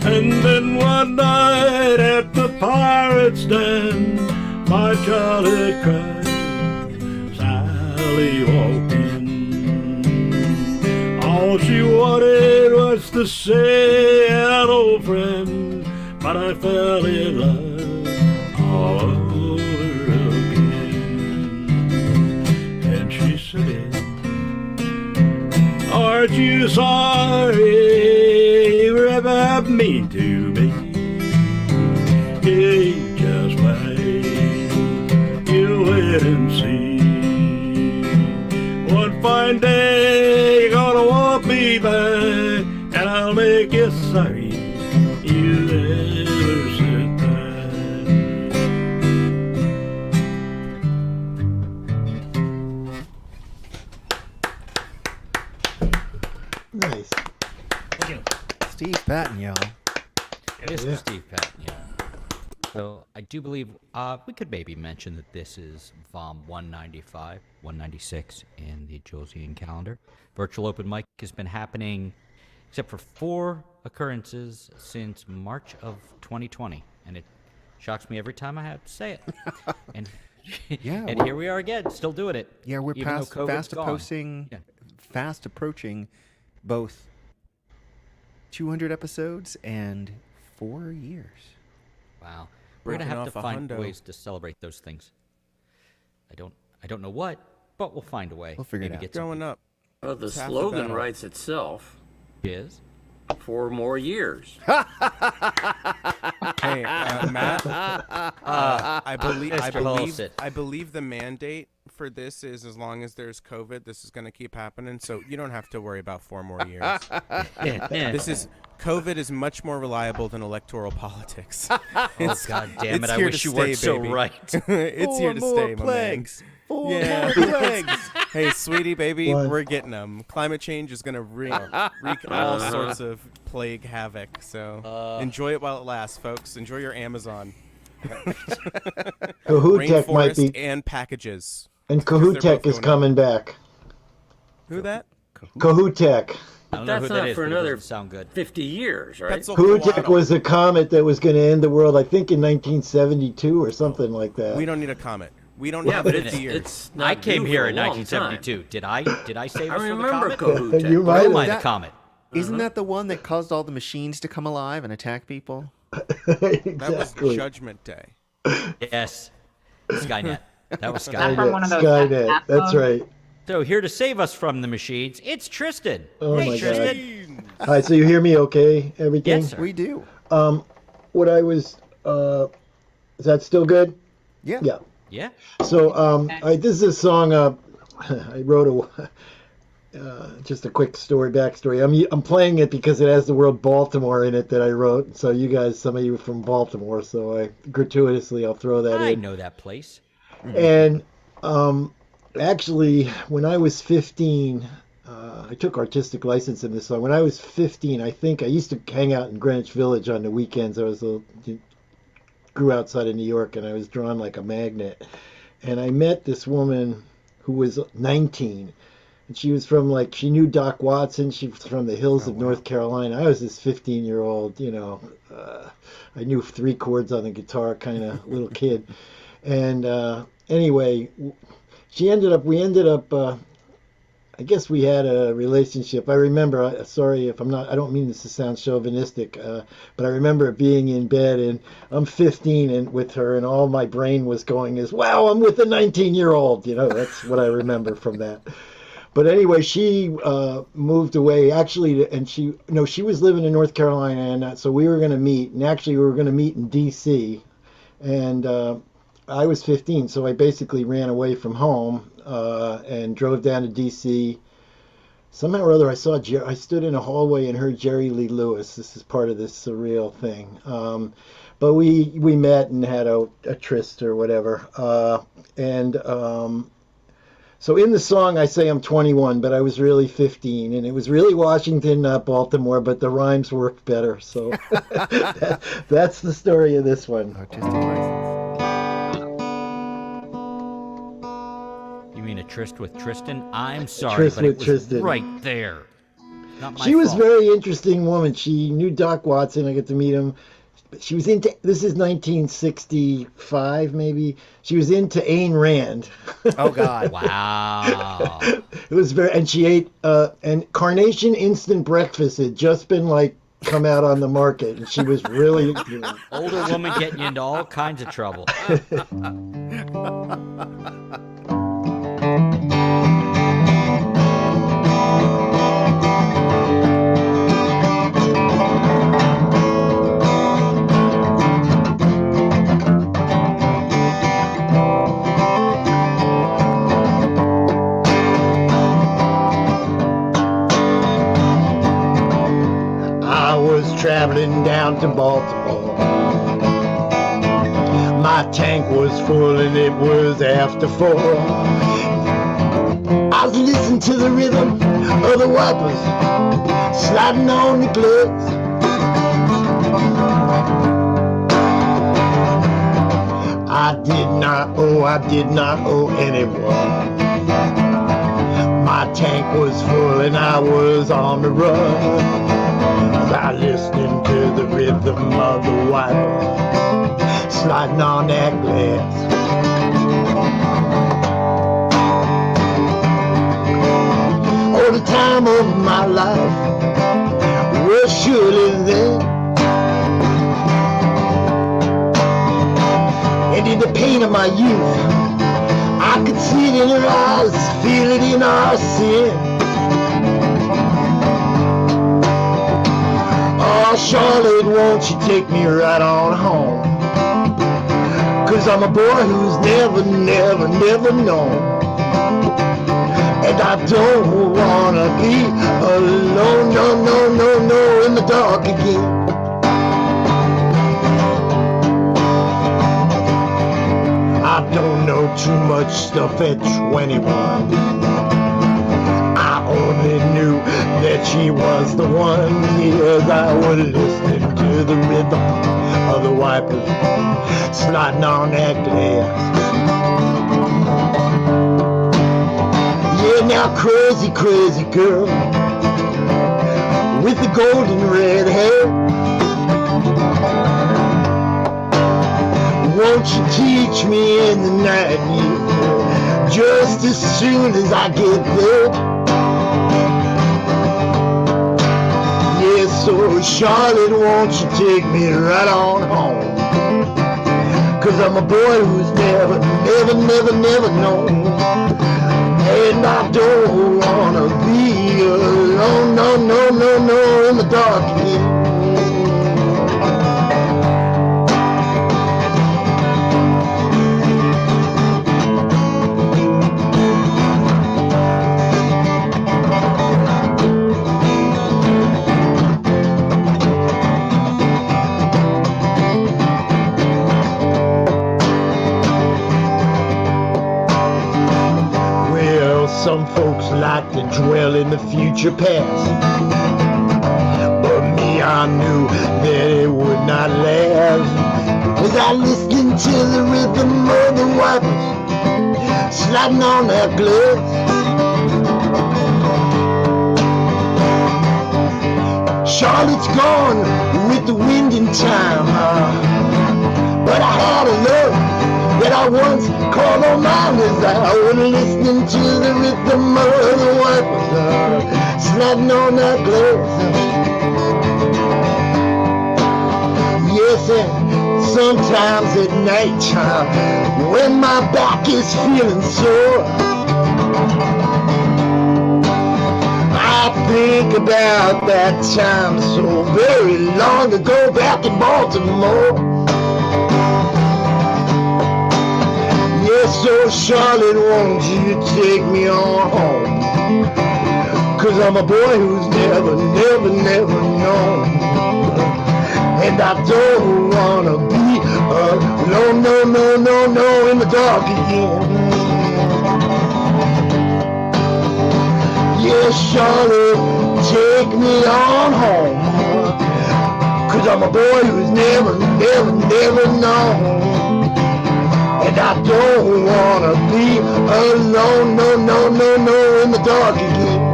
And then one night at the Pirate's Den, my childhood cried, Sally walked in. All she wanted was to say hello, friend, but I fell in love all over again. And she said, aren't you sorry you were ever mean to me? Yeah, just wait, you wait and see. One fine day you're gonna want me back, and I'll make you sorry you ever said that. Nice. Steve Patton, y'all. Mr. Steve Patton, yeah. So I do believe we could maybe mention that this is VOM 195, 196 in the Josian calendar. Virtual open mic has been happening, except for 4 occurrences since March of 2020, and it Shocks me every time I have to say it. And Yeah, and here we are again, still doing it. Yeah, we're even though past, COVID's fast gone. approaching, Yeah. fast approaching both 200 episodes and 4 years. Wow. We're gonna Breaking have off to a find hundo. ways to celebrate those things. I don't know what, but we'll find a way. We'll figure it Maybe out. get Going something. up. Well, the It's half the slogan battle. writes itself. Is 4 more years. Hey, Matt. I Mr. Bullshit. believe the mandate for this is as long as there's COVID, this is going to keep happening. So you don't have to worry about 4 more years. COVID is much more reliable than electoral politics. Oh God damn it! it's I here wish to you weren't stay, so baby. right. It's here to stay, my man. 4 Yeah. more plagues. Hey, sweetie, baby, One. we're getting them. Climate change is going to wreak all sorts of plague havoc. So enjoy it while it lasts, folks. Enjoy your Amazon. Kahootek might Rainforest be, and packages. and they're both Kahootek is going up. coming back. Who that? Kahootek. I don't know That's who that not is, for but it another doesn't sound good. 50 years, right? Kahootek was a comet that was going to end the world, I think, in 1972 or something like that. We don't need a comet. We don't Yeah, have but 50 years. it's not I came due here for in a long 1972. Did I save time. us I from the remember comet? Kahootek. You Or might am I have. the comet? Isn't that the one that caused all the machines to come alive and attack people? That was Exactly. Judgment Day. Yes, Skynet. That was Not Skynet. from one of those Skynet. app That's phones. right. So here to save us from the machines, it's Tristan. Oh Hey, my Tristan. Hi, so you hear me okay? Everything? Yes, sir. We do. What I was, is that still good? Yeah. Yeah. Yeah. So this is a song I wrote just a quick backstory. I'm playing it because it has the word Baltimore in it that I wrote. So you guys, some of you are from Baltimore, so I'll throw that I in. know that place. And actually, when I was 15, I took artistic license in this song. When I was 15, I think I used to hang out in Greenwich Village on the weekends. Grew outside of New York, and I was drawn like a magnet. And I met this woman who was 19, and she was from she knew Doc Watson. She was from the hills of North Carolina. I was this 15-year-old, I knew 3 chords on the guitar kind of little kid. And anyway, we ended up, I guess we had a relationship. I remember, sorry if I don't mean this to sound chauvinistic, but I remember being in bed, and I'm 15 and with her, and all my brain was going is, wow, I'm with a 19-year-old. That's what I remember from that. But anyway, she moved away, actually, and she was living in North Carolina, and so we were going to meet, and actually we were going to meet in D.C., and I was 15, so I basically ran away from home and drove down to D.C. Somehow or other, I stood in a hallway and heard Jerry Lee Lewis. This is part of this surreal thing. But we met and had a tryst or whatever. So in the song, I say I'm 21, but I was really 15, and it was really Washington, not Baltimore, but the rhymes worked better. So that's the story of this one. Artistic license. You mean a tryst with Tristan? I'm sorry, tryst but it with was Tristan. right there. Not my She was a fault. very interesting woman. She knew Doc Watson. I got to meet him. She was into, this is 1965 maybe. She was into Ayn Rand. Oh God. Wow. It was very, and she ate, and Carnation Instant Breakfast had just been come out on the market, and she was really, Older woman getting you into all kinds of trouble. I was traveling down to Baltimore. My tank was full and it was after 4. I was listening to the rhythm of the wipers sliding on the gloves. I did not owe anyone. My tank was full and I was on the run. I listening to the rhythm of the wiper sliding on that glass. Oh, the time of my life was surely then. And in the pain of my youth, I could see it in her eyes, feel it in our sin. Oh, Charlotte, won't you take me right on home? 'Cause I'm a boy who's never, never, never known. And I don't wanna be alone, no, no, no, no, in the dark again. I don't know too much stuff at 21. I only knew that she was the one. Years I was listening to the rhythm of the wipers sliding on that glass. Yeah, now crazy, crazy girl with the golden red hair, won't you teach me in the night, yeah, just as soon as I get there? Yeah, so Charlotte, won't you take me right on home? 'Cause I'm a boy who's never, never, never, never known. And I don't wanna be alone, no, no, no, no, in the dark again. Some folks like to dwell in the future past, but me, I knew that it would not last. As I listened to the rhythm of the wipers sliding on that glass. Charlotte's gone with the wind in time, but I had a love that I once called on mine as I was listening to the rhythm of the wipers sliding on that glass. Yes, and sometimes at night time when my back is feeling sore, I think about that time so very long ago back in Baltimore. So Charlotte, won't you take me on home? 'Cause I'm a boy who's never, never, never known. And I don't wanna be alone, no, no, no, no, in the dark again. Yeah, Charlotte, take me on home. 'Cause I'm a boy who's never, never, never known. And I don't wanna be alone, no, no, no, no, in the dark again.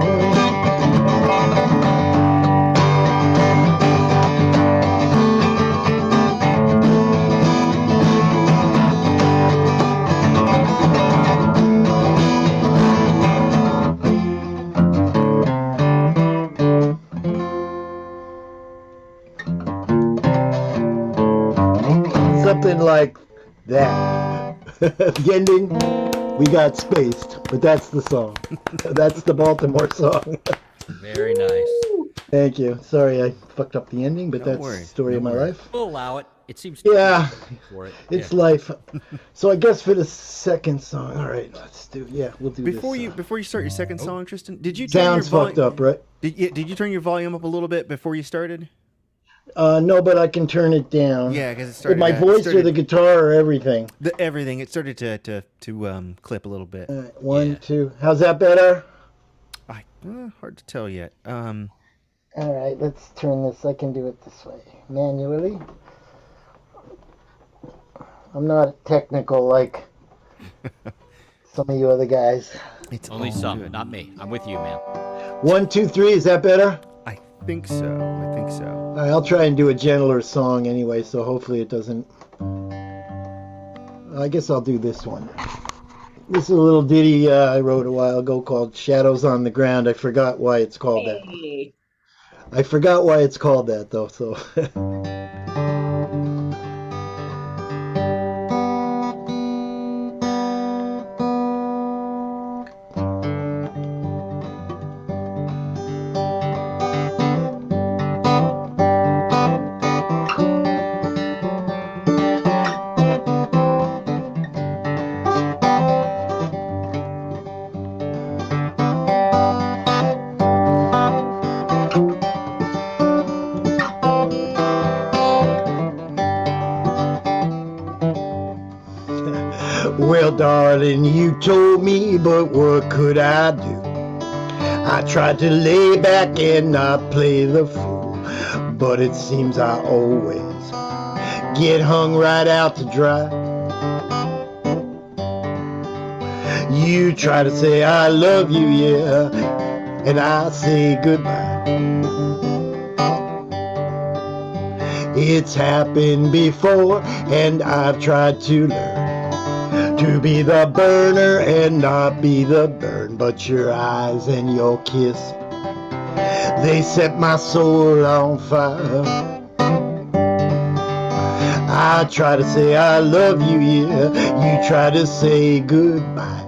Something like that. The ending, we got spaced, but that's the song. That's the Baltimore song. Very nice. Thank you. Sorry I fucked up the ending, but Don't that's worry. the story of my life. We'll allow it. It seems Yeah, for it. it's life. So I guess for the second song, all right, we'll do Before this. you start your second song, Tristan, did you turn Sounds your fucked up, right? Did you turn your volume up a little bit before you started? No, but I can turn it down. Yeah, because it With started. my voice or the guitar or everything. Everything. It started to clip a little bit. All right, one, two. How's that better? Hard to tell yet. All right, let's turn this. I can do it this way, manually. I'm not technical like some of you other guys. It's Only all some, good. not me. I'm with you, man. 1, 2, 3. Is that better? I think so. All right, I'll try and do a gentler song anyway, so hopefully it doesn't I guess I'll do this one. This is a little ditty I wrote a while ago called Shadows on the Ground. I forgot why it's called that. I forgot why it's called that, though, so... Well, darling, you told me, but what could I do? I tried to lay back and not play the fool, but it seems I always get hung right out to dry. You try to say I love you, yeah, and I say goodbye. It's happened before, and I've tried to learn to be the burner and not be the burn, but your eyes and your kiss, they set my soul on fire. I try to say I love you, yeah, you try to say goodbye.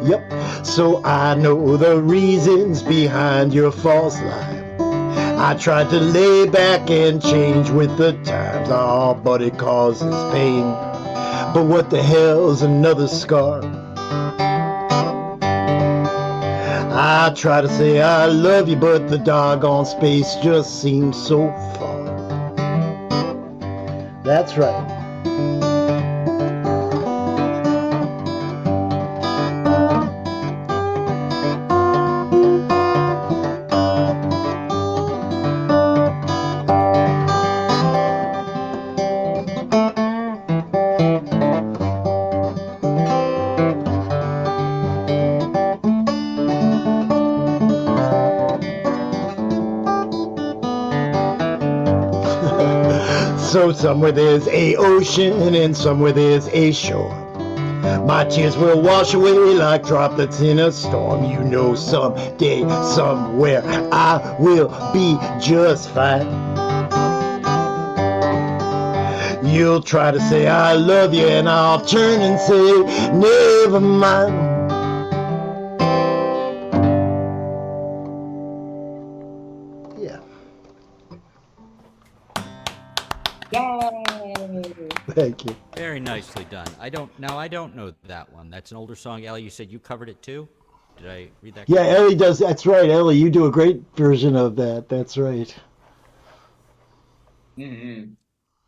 Yep, so I know the reasons behind your false lie. I tried to lay back and change with the times, oh, but it causes pain. But what the hell's another scar? I try to say I love you, but the doggone space just seems so far. That's right. So somewhere there's a ocean and somewhere there's a shore. My tears will wash away like droplets in a storm. You know someday, somewhere, I will be just fine. You'll try to say I love you and I'll turn and say never mind. Yeah. Thank you. Very nicely done. I don't know that one. That's an older song. Ellie, you said you covered it too? Did I read that? Yeah, correctly? Ellie does. That's right, Ellie. You do a great version of that. That's right. Mm-hmm.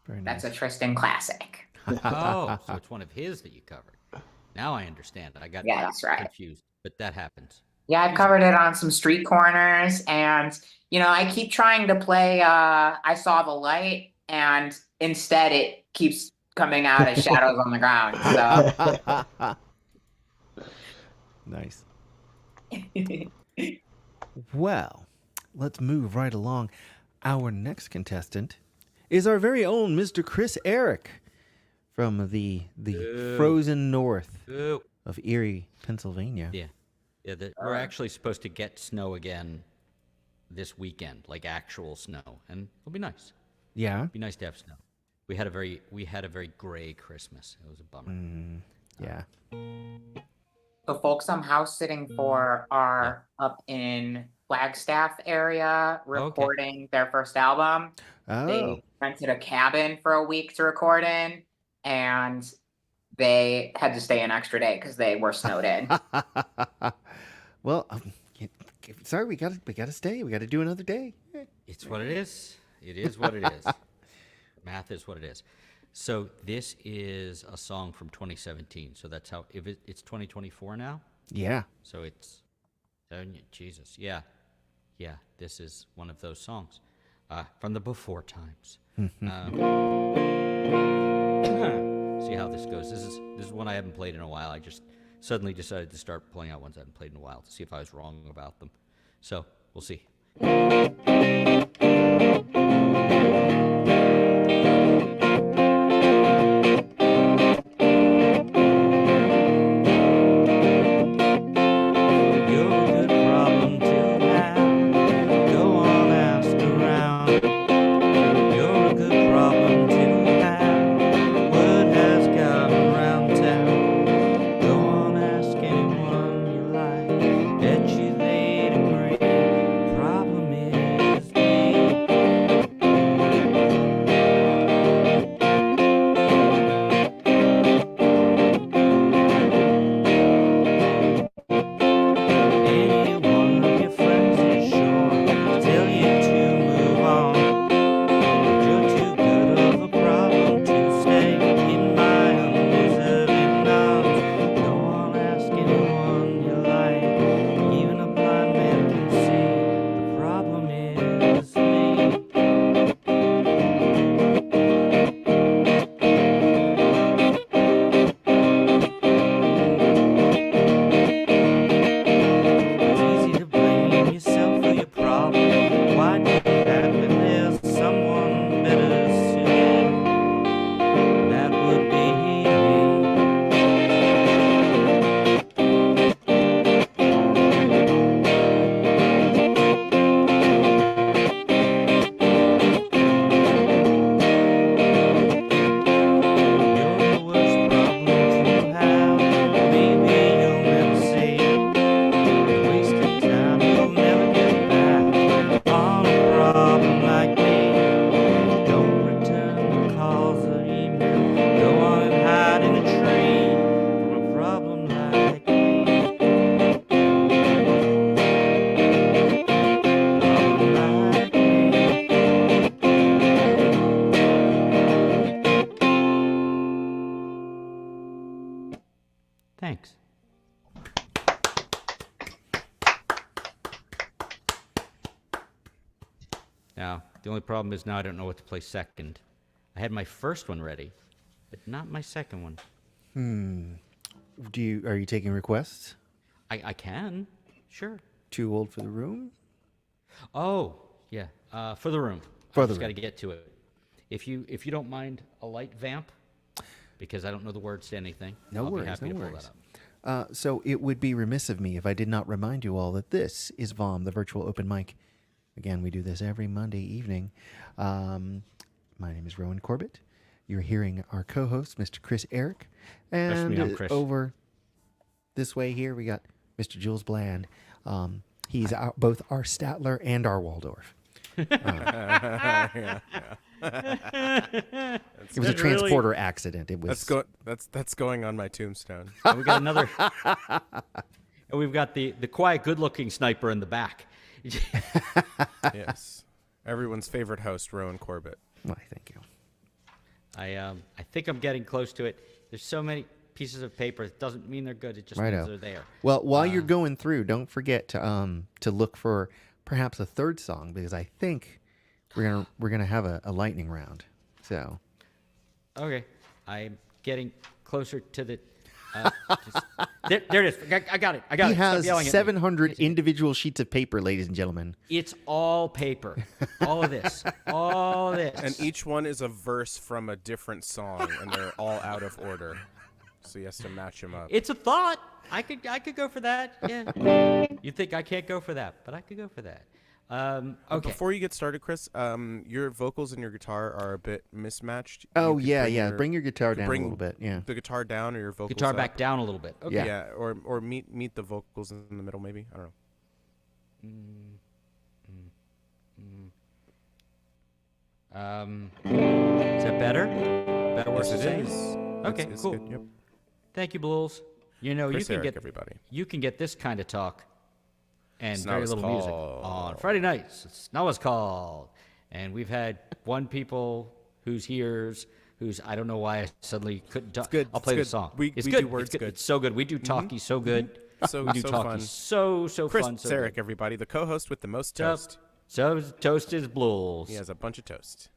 Very That's nice. a Tristan classic. Oh, so it's one of his that you covered. Now I understand. I got Yeah, that's right. confused, but that happens. Yeah, I've covered it on some street corners, and I keep trying to play I Saw the Light, and instead it keeps coming out as Shadows on the Ground. Nice. Well, let's move right along. Our next contestant is our very own Mr. Chris Eric from the frozen north Ooh. of Erie, Pennsylvania. Yeah. Yeah, we're actually supposed to get snow again this weekend, like actual snow, and it'll be nice. Yeah. It'd be nice to have snow. We had a very gray Christmas. It was a bummer. Yeah. The folks I'm house sitting for are up in Flagstaff area recording their first album. Oh. They rented a cabin for a week to record in, and they had to stay an extra day because they were snowed in. Well, sorry, we gotta stay. We gotta do another day. It's what it is. It is what it is. Math is what it is. So this is a song from 2017. So that's how it's 2024 now. Yeah. So it's Jesus. Yeah. This is one of those songs from the before times. See how this goes. This is one I haven't played in a while. I just suddenly decided to start pulling out ones I haven't played in a while to see if I was wrong about them. So we'll see. Thanks. Now, the only problem is now I don't know what to play second. I had my first one ready, but not my second one. Are you taking requests? I can, sure. Too old for the room? Oh, yeah, for the room. For I the just got to room. get to it. If you don't mind a light vamp, because I don't know the words to anything. No I'll worries, be happy no to pull worries. that up. So it would be remiss of me if I did not remind you all that this is VOM, the virtual open mic. Again, we do this every Monday evening. My name is Rowan Corbett. You're hearing our co-host, Mr. Chris Eric. And me, I'm Chris. over this way here, we got Mr. Jules Bland. He's both our Statler and our Waldorf. It was a transporter accident. It was That's going on my tombstone. And we got another. And we've got the quiet, good-looking sniper in the back. Yes, everyone's favorite host, Rowan Corbett. Why, thank you. I think I'm getting close to it. There's so many pieces of paper. It doesn't mean they're good. It just means Righto. they're there. Well, while you're going through, don't forget to look for perhaps a third song, because I think we're gonna have a lightning round. So Okay, I'm getting closer to the. There it is. I got it. I got he it. Stop has yelling at me. 700 individual sheets of paper, ladies and gentlemen. It's all paper. All of this. All of this. And each one is a verse from a different song, and they're all out of order. So he has to match them up. It's a thought. I could go for that. Yeah. You think I can't go for that, but I could go for that. Okay. Before you get started, Chris, your vocals and your guitar are a bit mismatched. Oh, You could yeah. Bring your guitar you could down bring a little bit. Yeah. The guitar down or your vocals Guitar up. back down a little bit. Okay. Yeah. Yeah, or meet the vocals in the middle, maybe. I don't know. Is that better? Better worse Yes, the it same? is. Okay, It's cool. good, yep. Thank you, Blues. You know, Chris you can Eric, get everybody. You can get this kind of talk and Snow very is little music called. on Friday nights. Snow is called, and we've had one people who's I don't know why I suddenly couldn't talk. good, I'll play it's the good. song. We it's do good. words it's good. It's so good. We do talkie so good. So we do so talkie fun. so Chris fun. So Eric, good. everybody, the co-host with the most toast. So toast is Blues. He has a bunch of toast.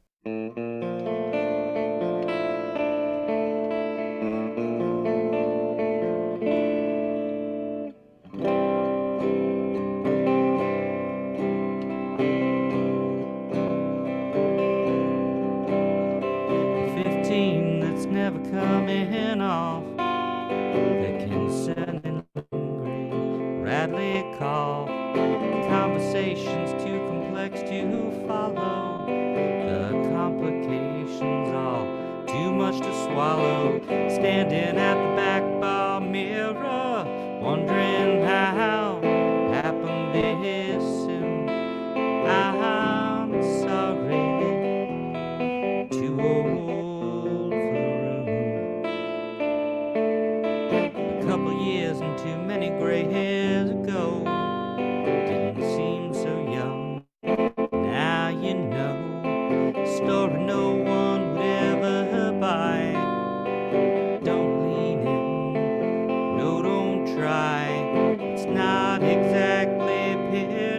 That's never coming off. The concerning green Radley cough. Conversations too complex to follow. The complications all too much to swallow. Standing at the back bar mirror, wondering how happened this soon. I'm sorry, too old for the room. A couple years and too many gray hairs ago, didn't seem so young. Now you know, story no one would ever buy. Don't lean in, no, don't try. It's not exactly pity,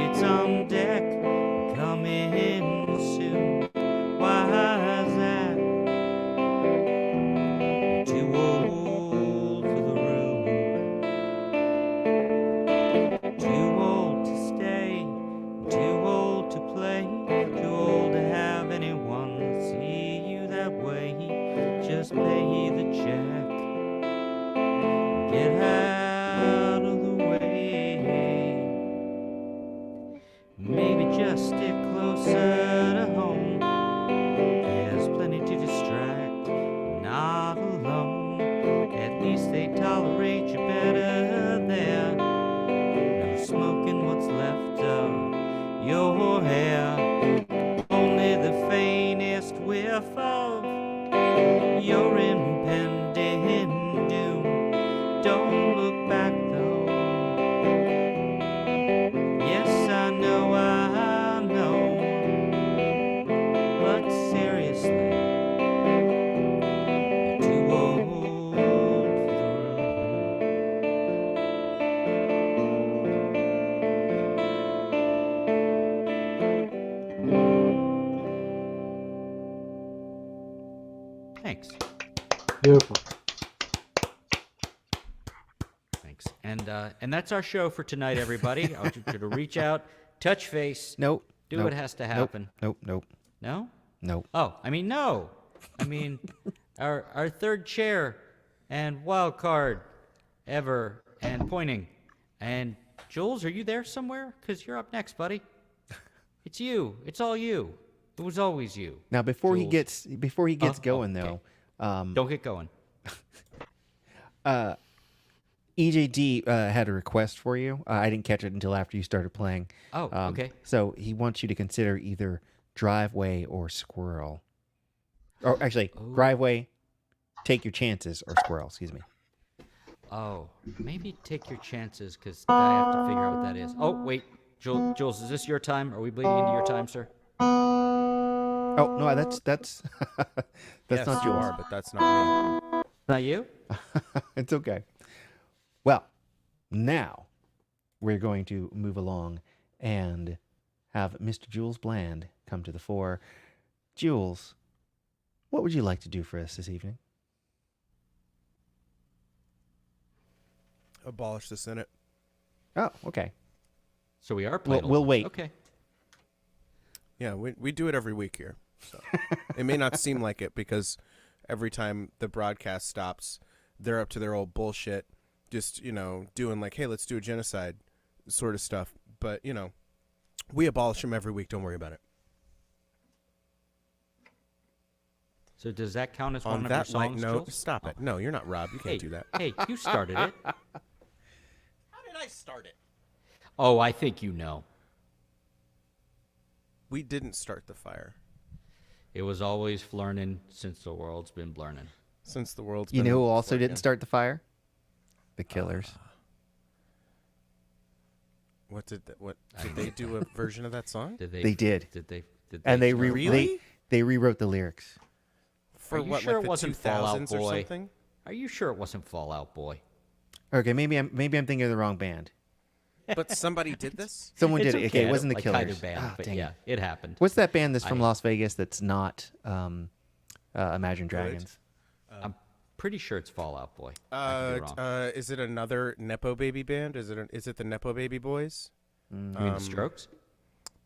it's on deck, coming soon. Why is that? Too old for the room. Too old to stay, too old to play, too old to have anyone see you that way. Just pay the check, get out of the way. Maybe just stick closer to home. There's plenty to distract, not alone. At least they tolerate you better there. No smoking what's left of your hair. Only the faintest whiff of your impending doom. Don't Thanks. Beautiful. Thanks. And that's our show for tonight, everybody. I want you to reach out, touch face, Nope. do nope, what has to happen. Nope. Nope. No? Nope. Oh, I mean, no. I mean, our third chair and wild card ever and pointing. And Jules, are you there somewhere? Because you're up next, buddy. It's you. It's all you. It was always you. Now before Jules. he gets going okay. though, Don't get going. EJD had a request for you. I didn't catch it until after you started playing. Oh, okay. So he wants you to consider either driveway or squirrel. Or actually, driveway, take your chances, or squirrel, excuse me. Oh, maybe take your chances, because I have to figure out what that is. Oh, wait. Jules, is this your time? Are we bleeding into your time, sir? Oh, no, that's Yes, not you yours. are, but that's not me. Not you? It's okay. Well, now we're going to move along and have Mr. Jules Bland come to the fore. Jules, what would you like to do for us this evening? Abolish the Senate. Oh, okay. So we are playing. We'll wait. Okay. Yeah, we do it every week here. So it may not seem like it because every time the broadcast stops, they're up to their old bullshit, just, doing like, hey, let's do a genocide sort of stuff. But, we abolish them every week. Don't worry about it. So does that count as On one of that your light songs, note, Jules? stop it. No, you're not Rob. You can't do that. Hey, you started it. How did I start it? Oh, I think you know. We didn't start the fire. It was always flurnin' since the world's been blurnin'. Since the world's You been know who also before, didn't yeah. start the fire? The Killers. What did they do a version of that song? Did they? They did. Did they? And they Really? they rewrote the lyrics. For Are you what, sure like it the wasn't 2000s Fallout or Boy? something? Are you sure it wasn't Fallout Boy? Okay, maybe I'm thinking of the wrong band. But somebody did this? Someone It's did it. Okay, it I wasn't the don't like Killers. either band, Ah, but dang yeah, it happened. What's that band that's from I- Las Vegas that's not Imagine Dragons? Pretty sure it's Fallout Boy. I could be wrong. Is it another Nepo Baby band? Is it the Nepo Baby Boys? You mean the Strokes?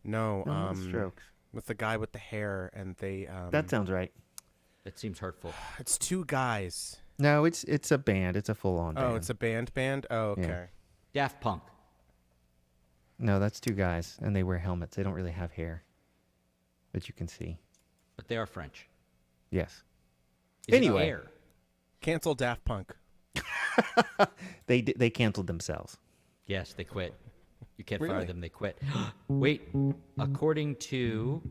No, No, not the Strokes. with the guy with the hair, and they. That sounds right. That seems hurtful. It's two guys. No, it's a band. It's a full-on band. Oh, it's a band. Oh, okay. Yeah. Daft Punk. No, that's two guys, and they wear helmets. They don't really have hair, but you can see. But they are French. Yes. Is it Anyway. Air? Cancel Daft Punk. They canceled themselves. Yes, they quit. You can't Really? fire them, they quit. Wait, according to...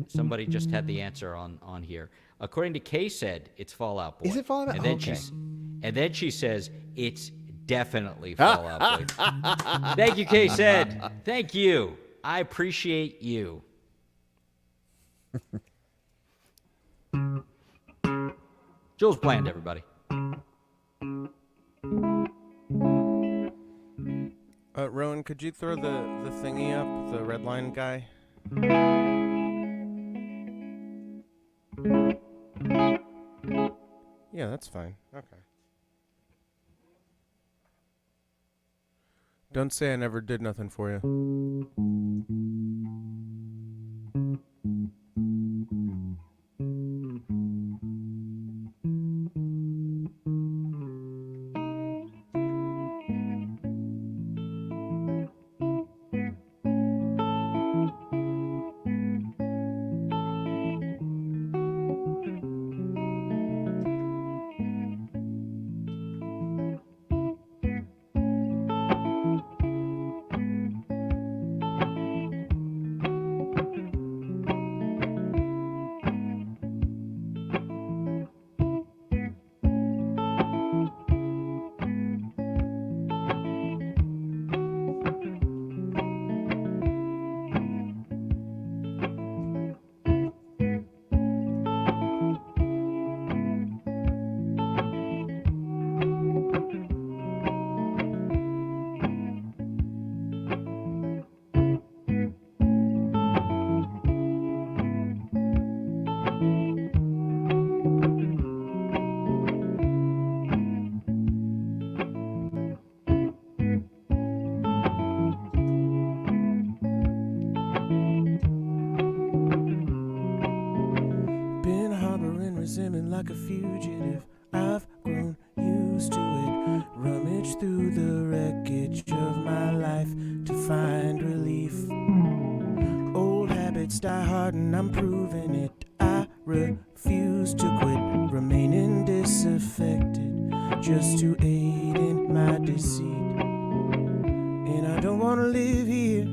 Somebody just had the answer on here. According to Kay said, it's Fallout Boy. Is it Fallout Boy? And then, Okay. and then she says, it's definitely Fallout Boy. Thank you, Kay said. Thank you. I appreciate you. Jules Bland, everybody. Rowan, could you throw the thingy up, the red line guy? Yeah, that's fine. Okay. Don't say I never did nothing for you. resentment like a fugitive. I've grown used to it. Rummage through the wreckage of my life to find relief. Old habits die hard and I'm proving it. I refuse to quit, remaining disaffected just to aid in my deceit. And I don't wanna live here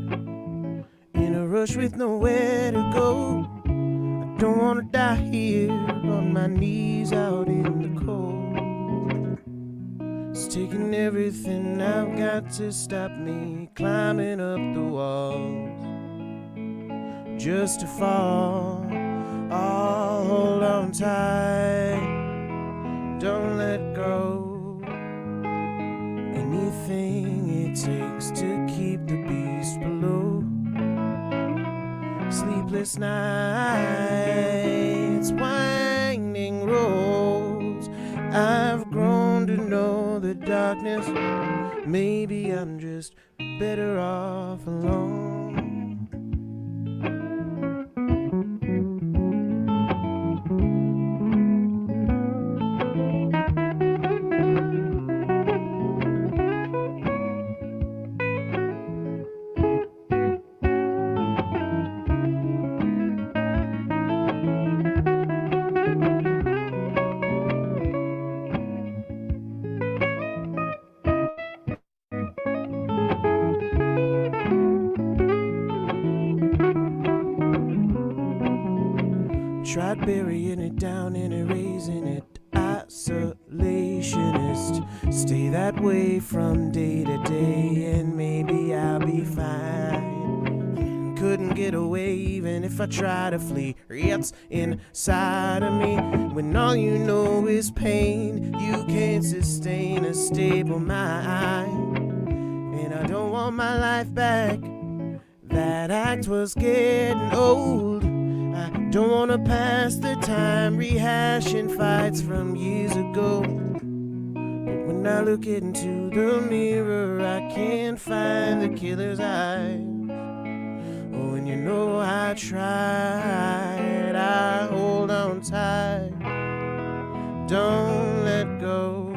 in a rush with nowhere to go. I don't wanna die here on my knees out in the cold. It's taking everything I've got to stop me climbing up the walls just to fall. I'll hold on tight, don't let go. Anything it takes to keep the beast below. Sleepless nights, winding roads. I've grown to know the darkness. Maybe I'm just better off alone. Tried burying it down and erasing it. Isolationist. Stay that way from day to day and maybe I'll be fine. Couldn't get away even if I try to flee. It's inside of me. When all you know is pain, you can't sustain a stable mind. And I don't want my life back. That act was getting old. I don't wanna pass the time rehashing fights from years ago. But when I look into the mirror, I can't find the killer's eyes. Oh, and you know I tried. I hold on tight, don't let go.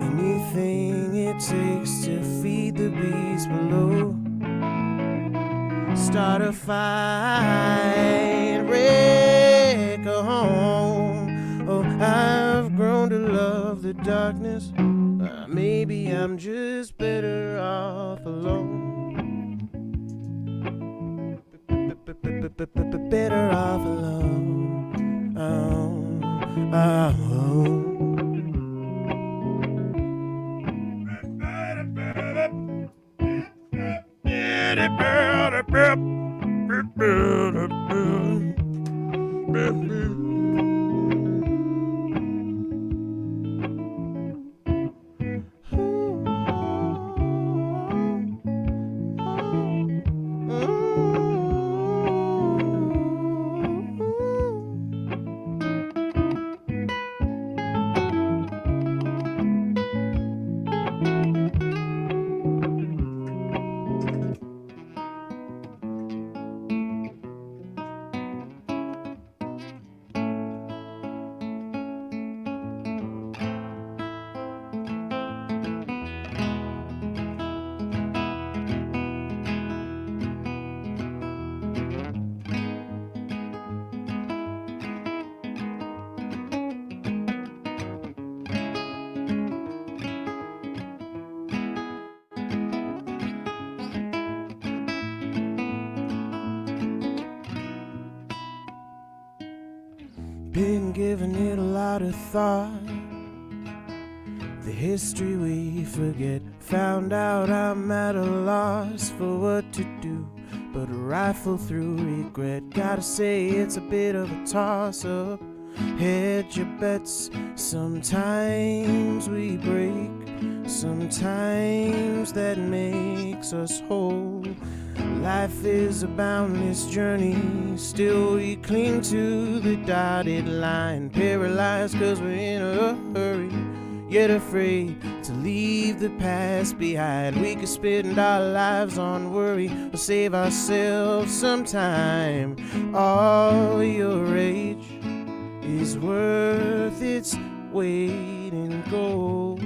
Anything it takes to feed the beast below. Start a fight, wreck a home. Oh, I've grown to love the darkness. Maybe I'm just better off alone. Better off alone. Been giving it a lot of thought. The history we forget. Found out I'm at a loss for what to do, but rifle through regret. Gotta say it's a bit of a toss-up. Hedge your bets. Sometimes we break, sometimes that makes us whole. Life is a boundless journey, still we cling to the dotted line. Paralyzed cause we're in a hurry, yet afraid to leave the past behind. We could spend our lives on worry or save ourselves some time. All your rage is worth its weight in gold.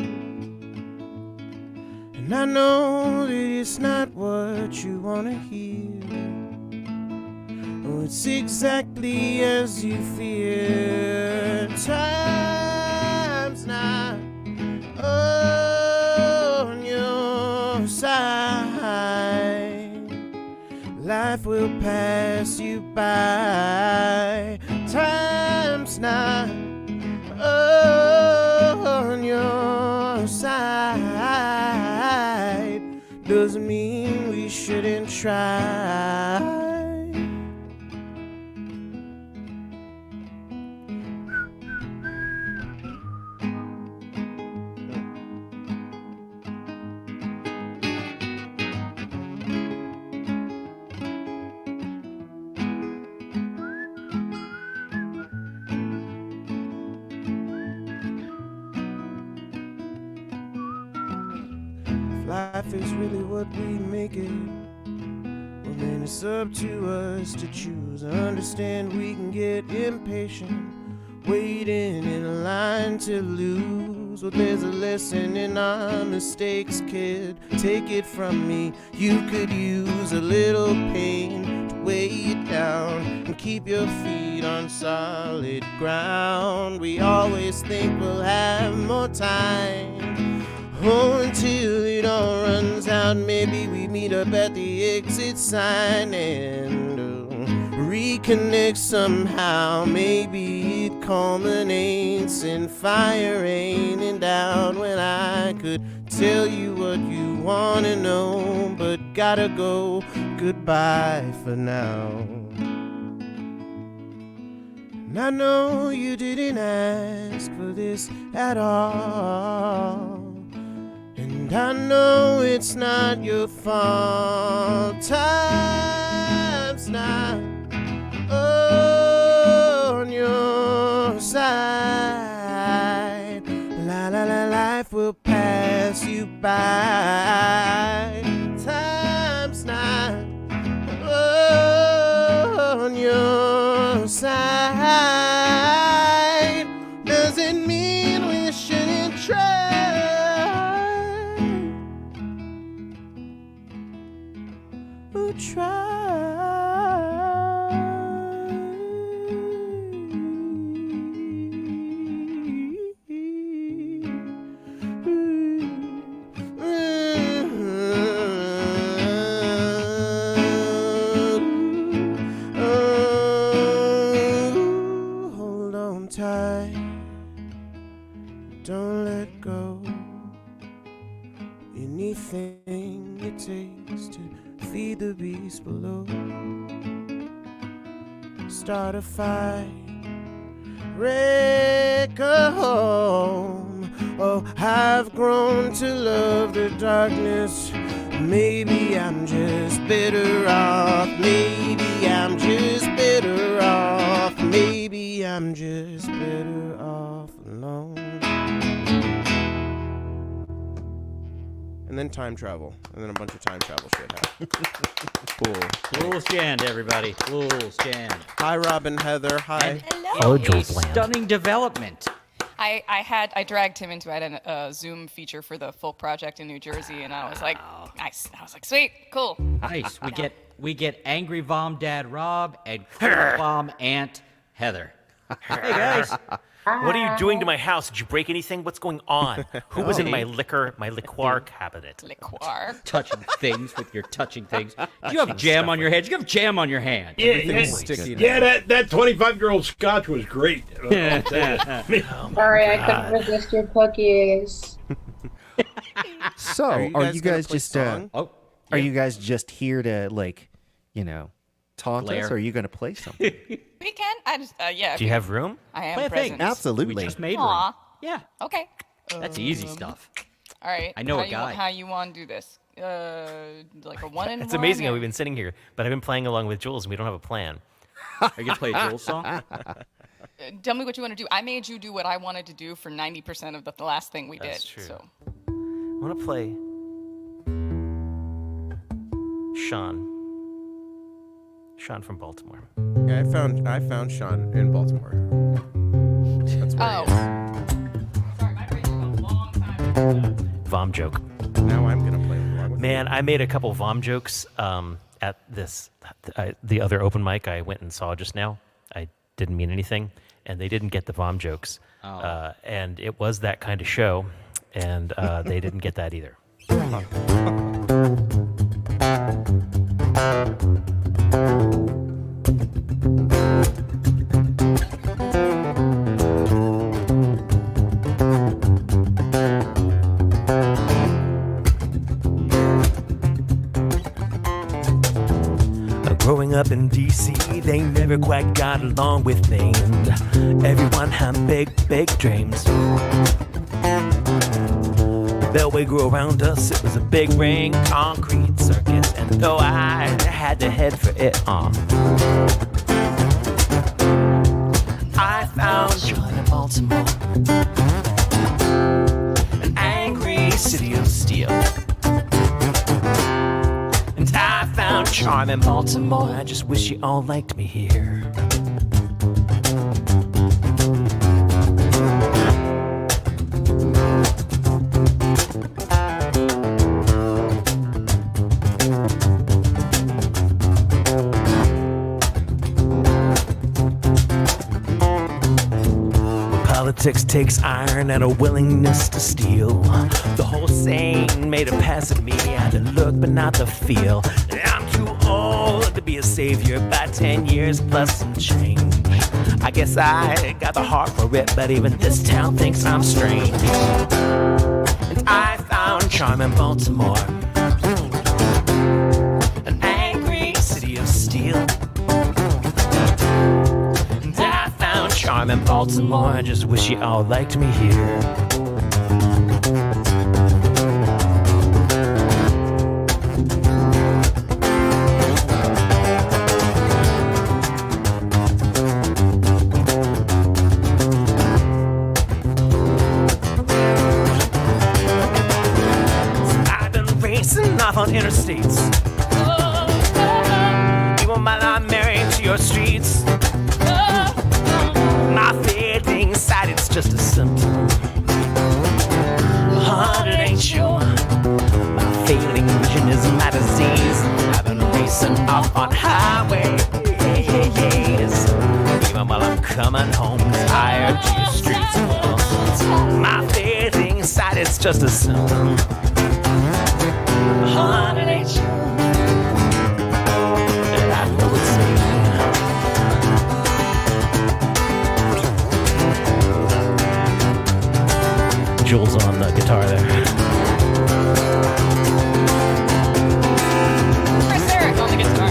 And I know that it's not what you want to hear. Oh, it's exactly as you fear. Time's not on your side. Life will pass you by. Time's not on your side. Doesn't mean we shouldn't try. Life is really what we make it. Well, then it's up to us to choose. I understand we can get impatient, waiting in line to lose. Well, there's a lesson in our mistakes, kid. Take it from me. You could use a little pain to weigh you down and keep your feet on solid ground. We always think we'll have more time. Oh, until it all runs out, maybe we meet up at the exit sign and reconnect somehow. Maybe it culminates in fire raining down when I could tell you what you want to know, but gotta go. Goodbye for now. And I know you didn't ask for this at all. And I know it's not your fault. Time's not on your side. La la la, life will pass you by. Time's not on your side. Doesn't mean we shouldn't try. Hold on tight, don't let go. Anything it takes to feed the beast below. Start a fight, wreck a home. Oh, I've grown to love the darkness. Maybe I'm just better off. Maybe I'm just better off. Maybe I'm just better off alone. And then time travel. And then a bunch of time travel shit happened. Cool. Rules jammed, everybody. Rules jammed. Hi, Rob and Heather. Hi. Hello. A stunning development. I dragged him into a Zoom feature for the Folk Project in New Jersey, and I was like, nice. I was like, sweet, cool. Nice. We get angry Vom Dad Rob and cool Vom Aunt Heather. Hey guys. What are you doing to my house? Did you break anything? What's going on? Who was in my liquor cabinet? Liqueur. Touching things with your touching things. Do you have jam on your head? Do you have jam on your hand? Yeah, that 25-year-old scotch was great. Sorry, I couldn't resist your cookies. So, are you guys just are you guys just here to taunt Blair. us, or are you going to play something? We can. I just yeah. Do you have room? I am Play a thing. present. Absolutely. We just made Aw. room. Yeah, Okay. that's easy stuff. All right. I know how a guy. How you want to do this? Like a one-in-one? It's amazing how we've been sitting here, but I've been playing along with Jules, and we don't have a plan. Are you going to play a Jules song? Tell me what you want to do. I made you do what I wanted to do for 90% of the last thing we That's did. true. So I want to play Sean from Baltimore. Yeah, I found Sean in Baltimore. Oh. Sorry, my brain took a long time. VOM joke. Now I'm gonna play along with Man, I made a couple VOM jokes at the other open mic I went and saw just now. I didn't mean anything, and they didn't get the VOM jokes. And it was that kind of show, and they didn't get that either. Growing up in D.C., they never quite got along with me, and everyone had big, big dreams. The Beltway grew around us, it was a big ring, concrete circus, and though I had to head for it, I found joy in Baltimore, an angry city of steel. And I found charm in Baltimore. I just wish you all liked me here. Politics takes iron and a willingness to steal. The whole scene made a pass at me. I had to look but not to feel. I'm too old to be a savior by 10 years plus some change. I guess I got the heart for it, but even this town thinks I'm strange. And I found charm in Baltimore, an angry city of steel. Charm in Baltimore, I just wish you all liked me here. I've been racing off on interstates, even while I'm married to your streets. My fading sight, it's just a symptom. Heart, it ain't sure. My failing vision is my disease. I've been racing off on highways, even while I'm coming home tired to the streets. My fading sight, it's just a symptom. Heart, it ain't sure. And I know it's me. Jules on the guitar there. Chris Eric on the guitar.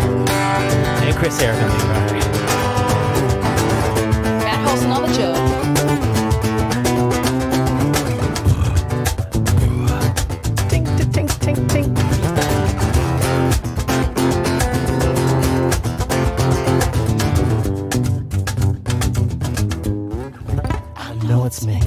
And Chris Eric on the guitar. Matt Holson on the joke. Tink, tink, tink, tink. I know it's me.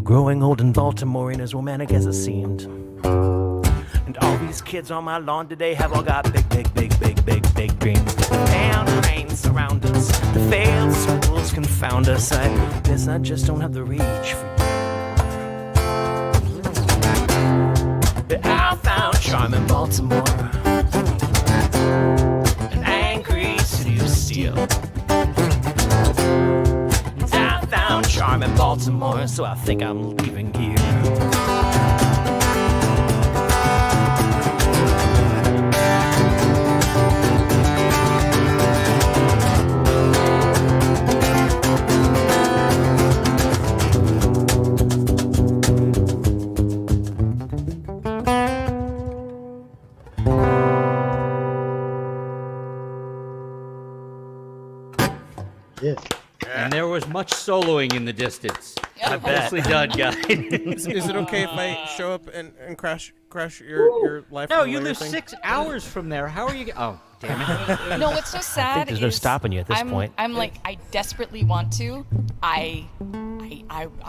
Growing old in Baltimore ain't as romantic as it seemed. And all these kids on my lawn today have all got big, big, big, big, big, big dreams. The town rains surround us, the failed schools confound us. I guess I just don't have the reach for you. But I found charm in Baltimore, an angry city of steel. Charm in Baltimore, so I think I'm leaving here. Yes. And there was much soloing in the distance. I bet. Nicely done, guys. Is it okay if I show up and crash crash your life? No, on the you layer live thing? 6 hours from there. How are you? Oh, damn it! No, what's so sad there's is no stopping you at this point. I'm like, I desperately want to. I'm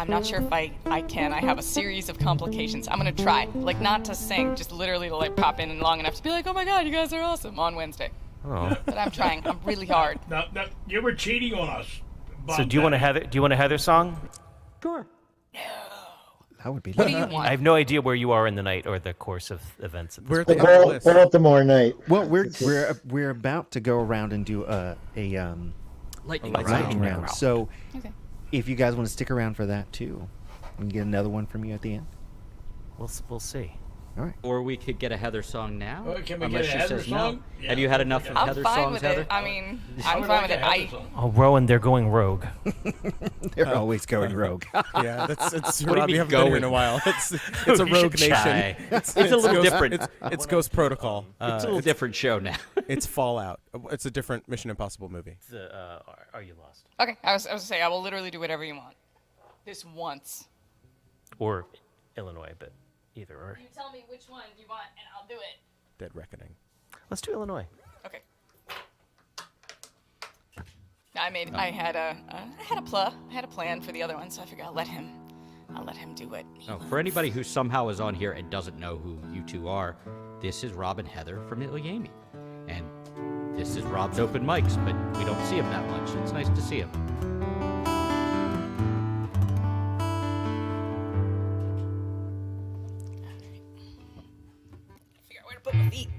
not sure if I can. I have a series of complications. I'm gonna try, like, not to sing, just literally to like pop in long enough to be like, oh my god, you guys are awesome on Wednesday. Oh. But I'm trying. I'm really hard. Now, you were cheating on us. So do you want a Heather song? Sure. That would be. What do you want? I have no idea where you are in the night or the course of events. At this We're at point. the end of the list. Baltimore night. Well, we're about to go around and do a Lightning lightning round. round. So, Okay. if you guys want to stick around for that too, we can get another one from you at the end. We'll see. All right. Or we could get a Heather song now. Oh, can we unless get a she Heather says song? no. Yeah, Have you had enough okay. of I'm Heather fine songs, with Heather? it. I mean, I I'm would fine like with a it. Heather song. Oh, Rowan, they're going rogue. They're always going rogue. Yeah, it's What do you Rob, mean you haven't been here going? in a while. It's a We should rogue try. nation. It's a little Ghost- different. It's Ghost Protocol. It's a little different show now. It's Fallout. It's a different Mission Impossible movie. Are you lost? Okay, I was gonna say I will literally do whatever you want. This once. Or Illinois, but either or. You tell me which one you want, and I'll do it. Dead Reckoning. Let's do Illinois. Okay. I had a plan for the other one, so I figured I'll let him do it. Oh, for anybody who somehow is on here and doesn't know who you two are, this is Rob and Heather from Ilyami. And this is Rob's open mics, but we don't see him that much. It's nice to see him. Figure out where to put my feet.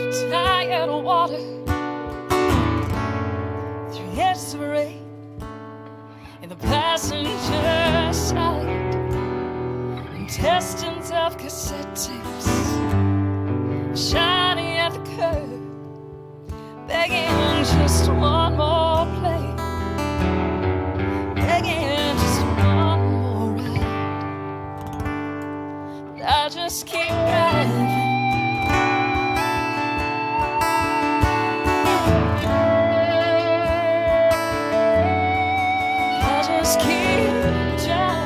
So tired of water, 3 inches of rain in the passenger side, intestines of cassette tapes, shining at the curb, begging just one more play, begging just one more ride. But I just keep driving. I just keep driving.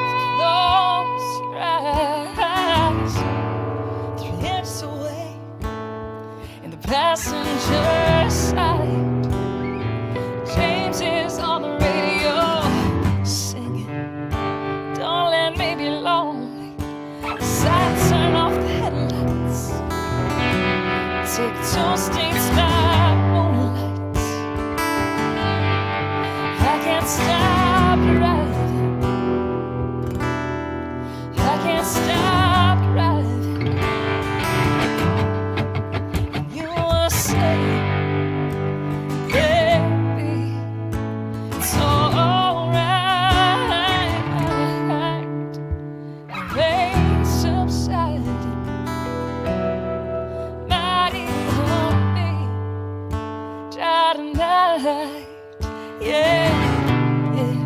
Close your eyes, 3 inches away in the passenger side. James is on the radio singing. Don't let me be lonely. I turn off the headlights. Take 2 stinks by moonlight. I can't stop driving. I can't stop driving. And you will say, baby, it's alright. Rain subsided, mighty honey, died tonight, yeah, yeah.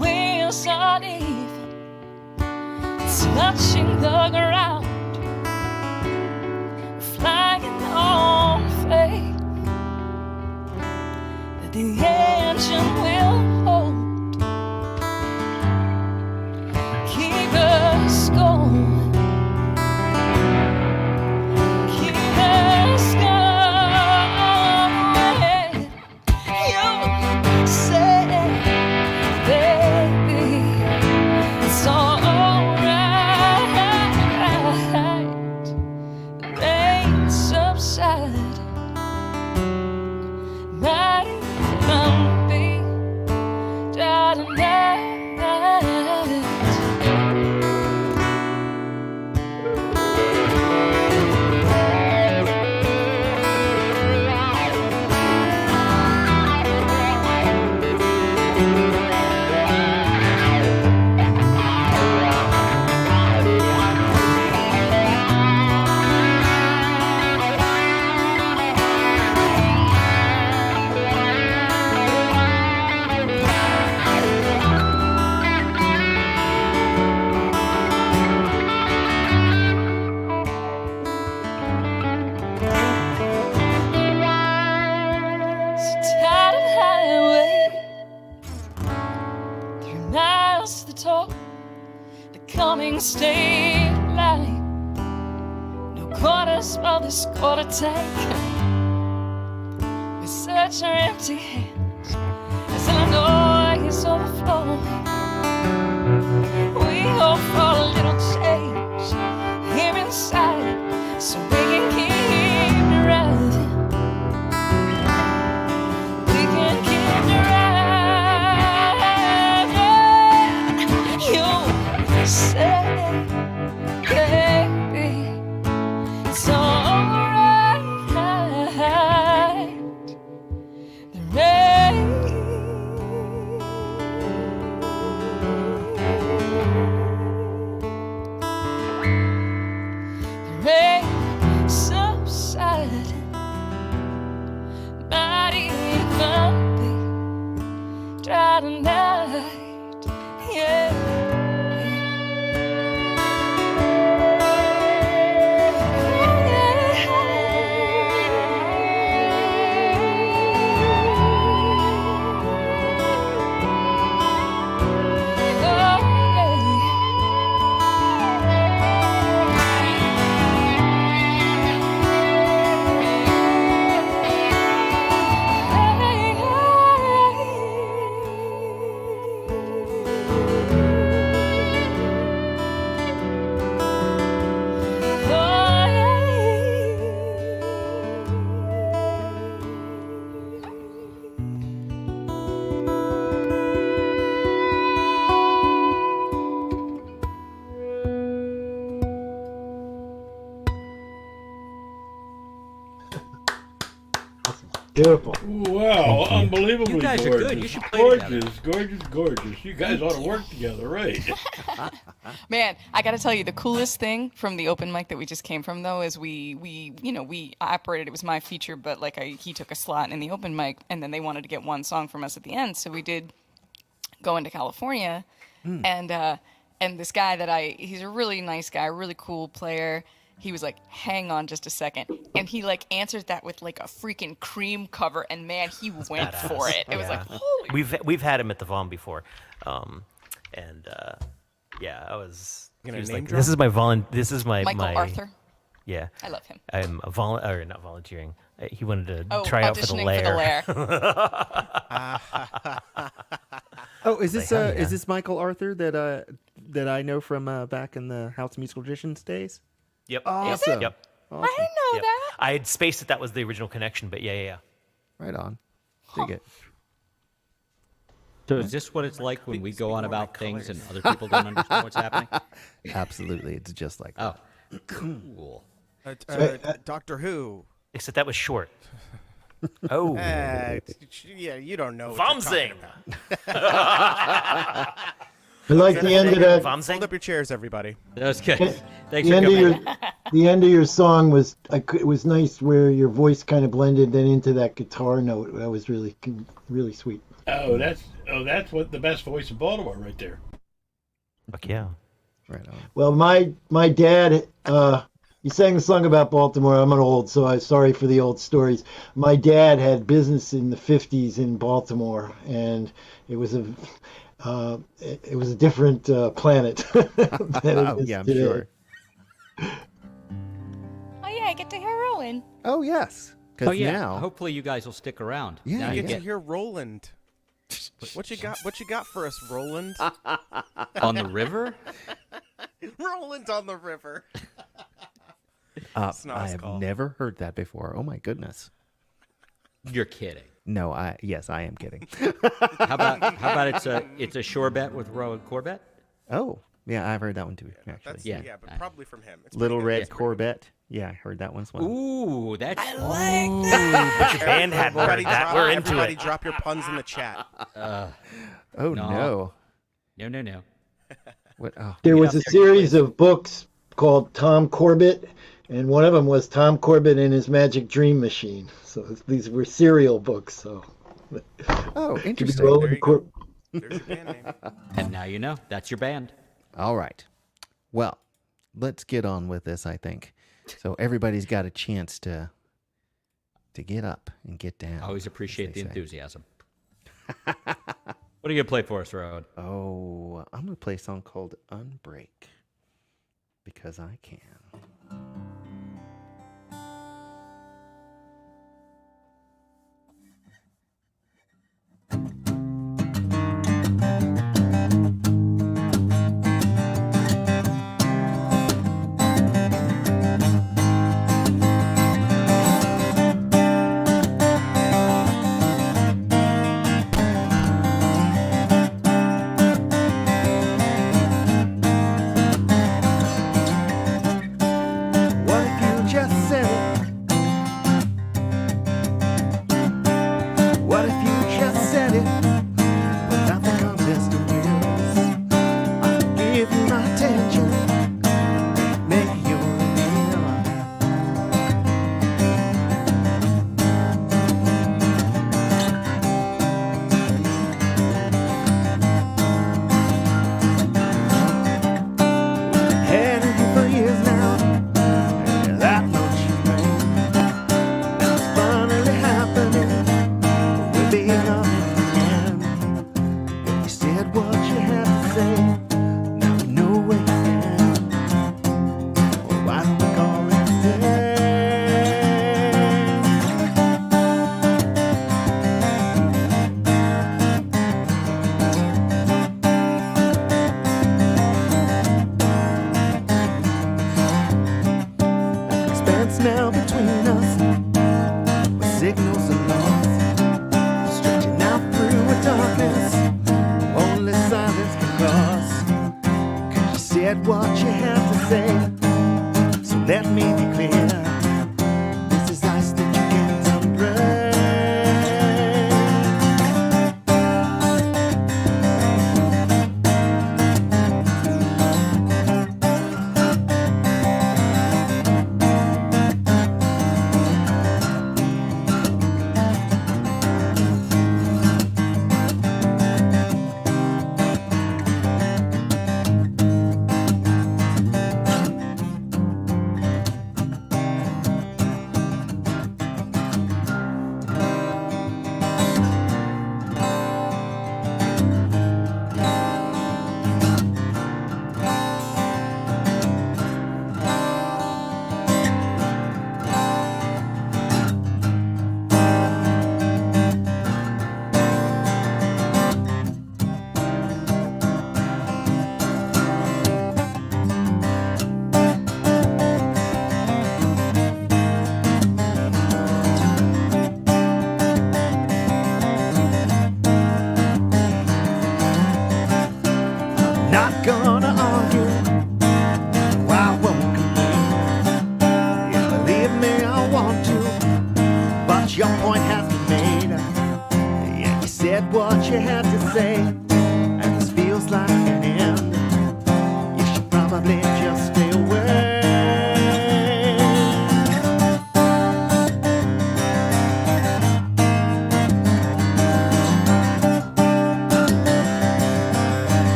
Wheels aren't even touching the ground. the top, the coming state line. No quarters for this quarter take. We search our empty hands as Illinois is overflowing. We hope for a little change here inside, so we can keep driving. We can keep driving. You say, baby, it's alright. The rain. Rain subsided, might even be dry tonight, yeah. Beautiful. Wow, unbelievably You guys are gorgeous. good. You should play gorgeous, gorgeous, gorgeous. You guys ought to work together, right? Man, I gotta tell you, the coolest thing from the open mic that we just came from, though, is we operated. It was my feature, but he took a slot in the open mic, and then they wanted to get one song from us at the end, so we did go into California, and this guy he's a really nice guy, really cool player. He was like, hang on just a second. And he answered that with a freaking cream cover. And man, he went for it. It was like, holy. We've had him at the VOM before. I was. Gonna He was name like, drop? this is my This is my Michael Arthur. Yeah. I love him. I'm not volunteering. He wanted to Oh, try out for the auditioning for the lair. Oh, is this hell yeah. is this Michael Arthur that I know from back in the House of Musical Magicians days? Yep. Awesome. Yep. Awesome. I didn't know Yep. that. I had spaced that was the original connection, but yeah. Right on. Dig it. So is this what it's like when we go on about things and other people don't understand what's happening? Absolutely, it's just like that. Oh, cool. Doctor Who. Except that was short. Oh. Yeah, you don't know. Vomzing. I like the end of that. Hold up your chairs, everybody. That was good. Thanks The for end of coming. the end of your song was it was nice where your voice kind of blended then into that guitar note. That was really sweet. Oh, that's what the best voice in Baltimore right there. Fuck yeah. Right on. Well, my dad, you sang the song about Baltimore. I'm an old, so I'm sorry for the old stories. My dad had business in the 50s in Baltimore, and it was a different planet than it is Yeah, I'm today. sure. Oh yeah, I get to hear Rowan. Oh yes. Because Oh yeah. now, Hopefully you guys will stick around. Yeah, Now You you get to get hear Roland. What you got for us, Roland? on the river. Roland on the river. I Snaz have call. never heard that before. Oh my goodness. You're kidding. No, I am kidding. How about it's a shore bet with Rowan Corbett? Oh, yeah, I've heard that one too. Actually, That's, Yeah. but probably from him. It's Little pretty good. Red Corvette. Yeah, I heard that one as well. Ooh, that's Band hadn't heard Everybody that. drop, We're into everybody it. drop your puns in the chat. Oh No. no. no. What? Oh, There was out a there, series of books called Tom Corbett, and one of them was Tom Corbett and his Magic Dream Machine. So these were serial books. So oh, could be interesting. Roland There you Cor- go. There's your band name. And now you know. That's your band. All right. Well, let's get on with this, I think. So everybody's got a chance to get up and get down. I always appreciate they the say. enthusiasm. What are you going to play for us, Rowan? Oh, I'm going to play a song called Unbreak, because I can.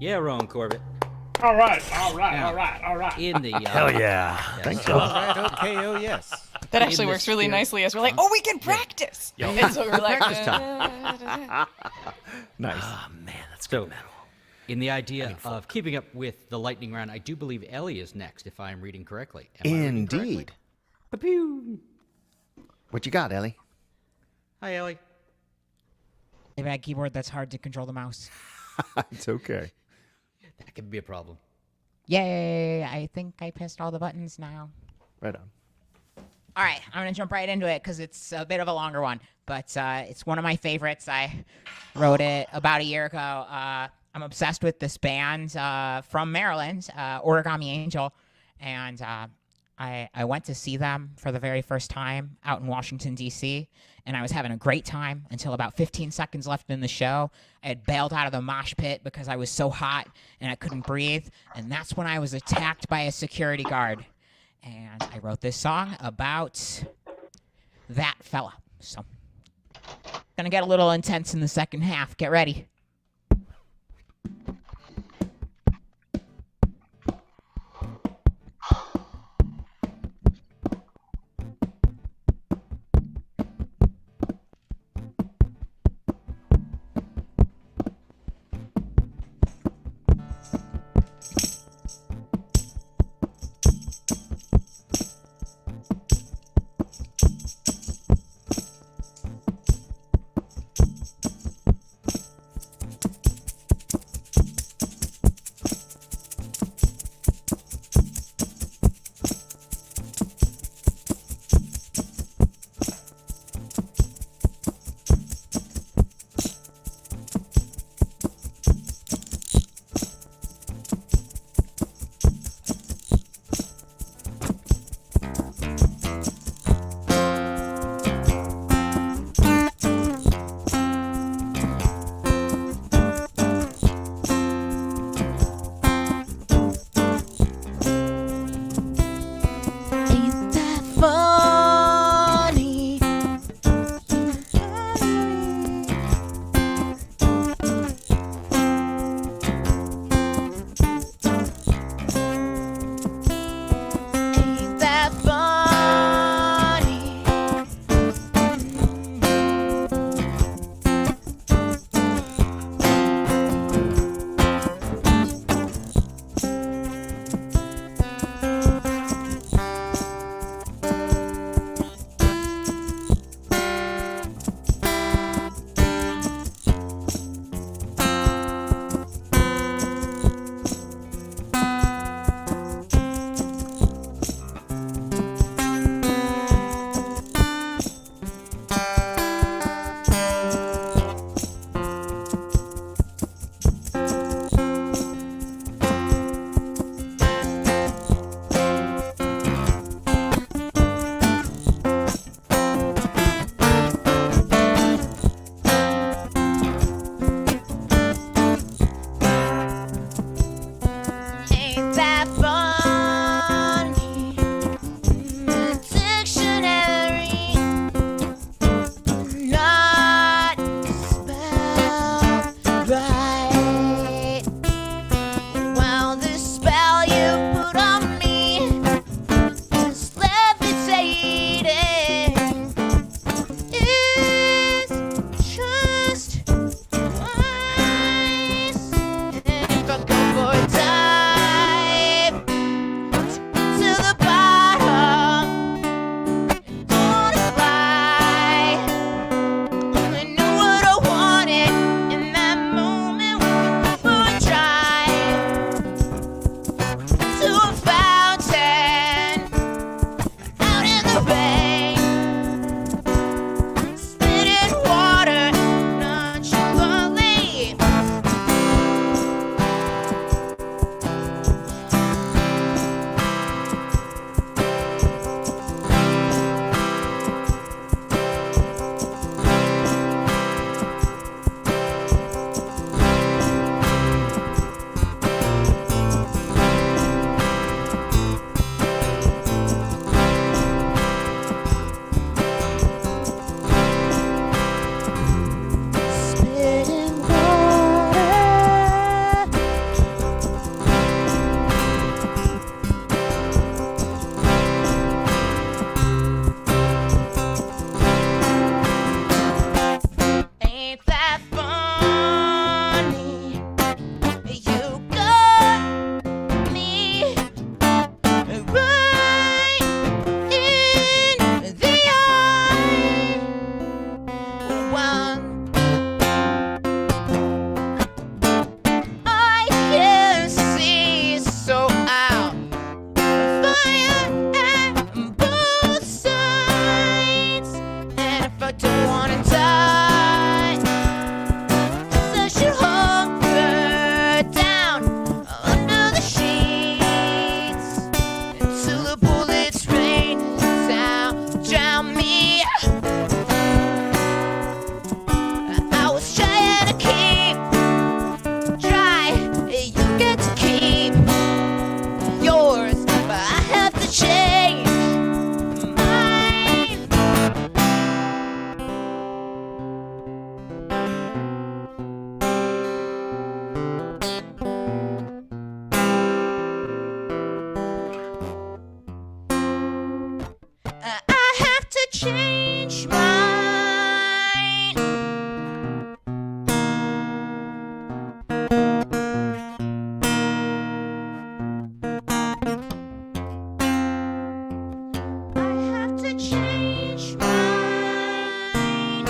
Yeah, Rowan Corbett. All right. In the Hell yeah. Thank All you. right, okay, oh yes. That actually the works really spirit. nicely as we're like, oh, we can practice. And so we're like, Practice time. Nice. Oh, man, that's So, good metal. in the idea of keeping up with the lightning round, I do believe Ellie is next, if I'm reading correctly. Am I reading correctly? Indeed. Pa-pew. What you got, Ellie? Hi, Ellie. A bad keyboard that's hard to control the mouse. It's okay. That could be a problem. Yay! I think I pressed all the buttons now. Right on. All right, I'm gonna jump right into it because it's a bit of a longer one, but it's one of my favorites. I wrote it about a year ago. I'm obsessed with this band from Maryland, Origami Angel, and I went to see them for the very first time out in Washington, D.C., and I was having a great time until about 15 seconds left in the show. I had bailed out of the mosh pit because I was so hot and I couldn't breathe, and that's when I was attacked by a security guard. And I wrote this song about that fella. So, gonna get a little intense in the second half. Get ready. change mine. I have to change mine.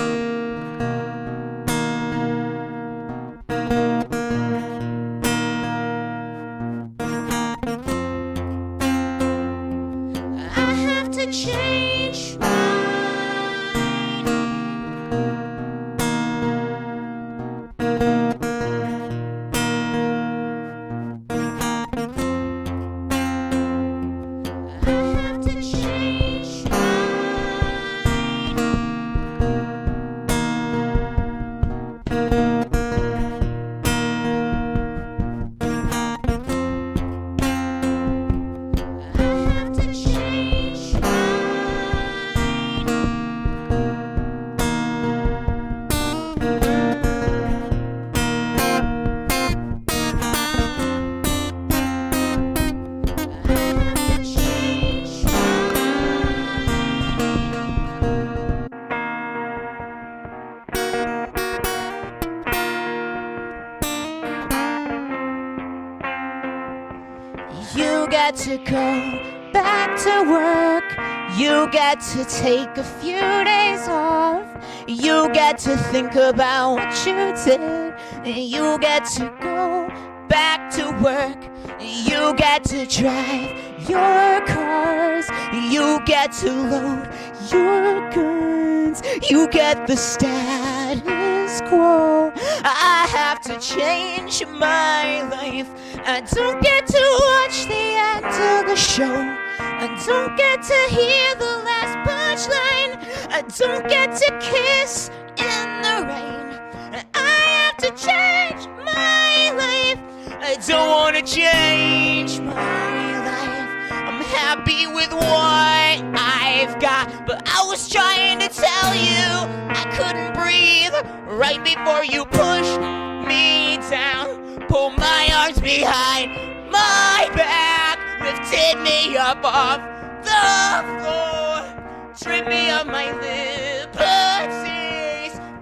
I have to change mine. I have to change mine. I have to change You get to go back to work. You get to take a few days off. You get to think about what you did. You get to go back to work. You get to drive your cars. You get to load your guns. You get the status quo. I have to change my life. I don't get to watch the end of the show. I don't get to hear the last punchline. I don't get to kiss in the rain. I have to change my life. I don't want to change my life. I'm happy with what I've got, but I was trying to tell you I couldn't breathe right before you pushed me down. Pull my arms behind my back, lifted me up off the floor, stripped me of my liberties,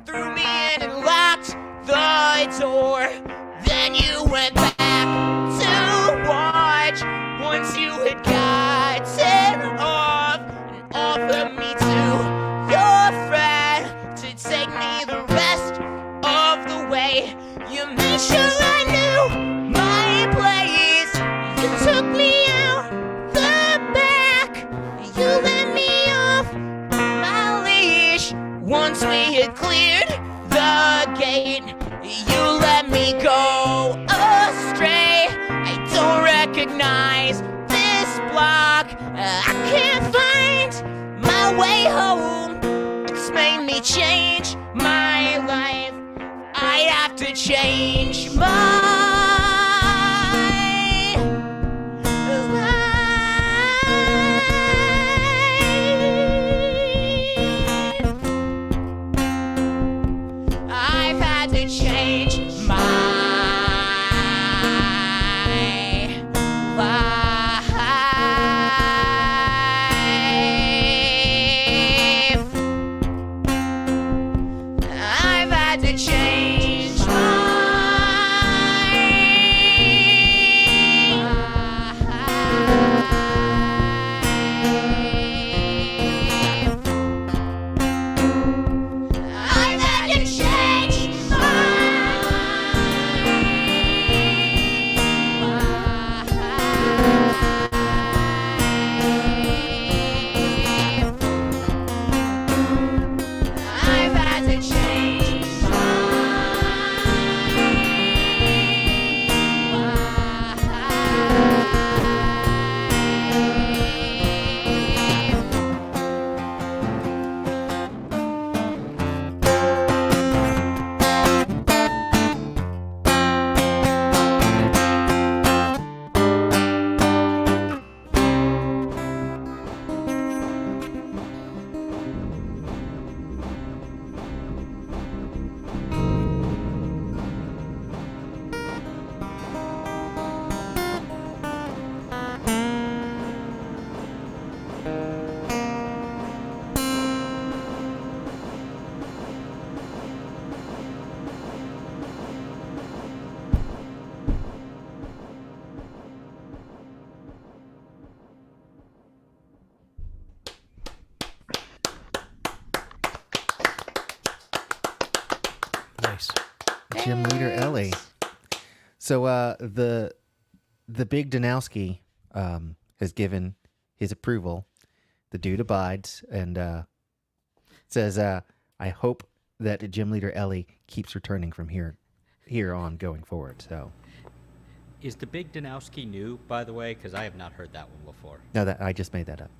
threw me in and locked the door. Then you went back to watch once you had gotten off and offered me to your friend to take me the rest of the way. You made sure I knew my place. You took me out the back. You let me off my leash. Once we had cleared the gate, you let me go astray. I don't recognize this block. I can't find my way home. It's made me change my life. I have to change my life. I've had to change my life. I've had to change my Nice. Gym leader Ellie. So the big Danowski has given his approval. The dude abides and says, "I hope that gym leader Ellie keeps returning from here on going forward." So, Is the big Danowski new, by the way? Because I have not heard that one before. no, that I just made that up.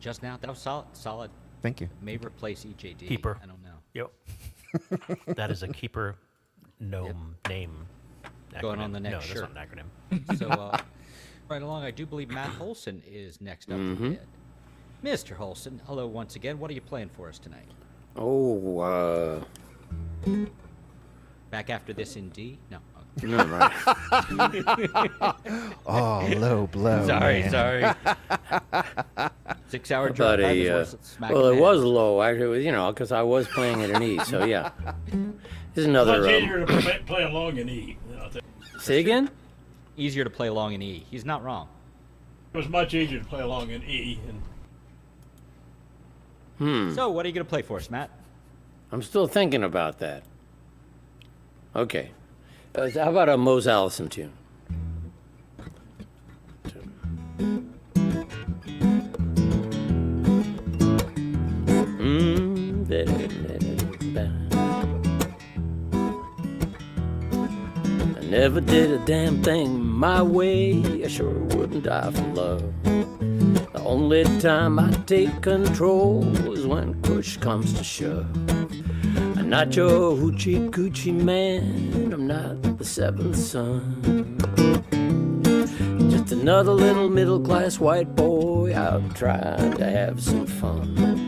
Just now, that was solid. Thank you. May replace EJD. Keeper. I don't know. Yep. That is a keeper gnome name. Going acronym. on the next no, shirt. that's not an acronym. So, right along, I do believe Matt Holson is next up to bid. Mr. Holson, hello once again. What are you playing for us tonight? Oh, Back after this in D? No. Okay. no, right. Oh, low blow. man. Sorry. 6 hour But drive. well, it was low, actually, because I was playing it in E, so yeah. Here's another. Much easier to play along in E. Say again? Easier to play along in E. He's not wrong. It was much easier to play along in E. And So, what are you going to play for us, Matt? I'm still thinking about that. Okay. How about a Mose Allison tune? I never did a damn thing my way. I sure wouldn't die for love. The only time I take control is when push comes to shove. I'm not your hoochie coochie man. I'm not the seventh son. Just another little middle class white boy out trying to have some fun.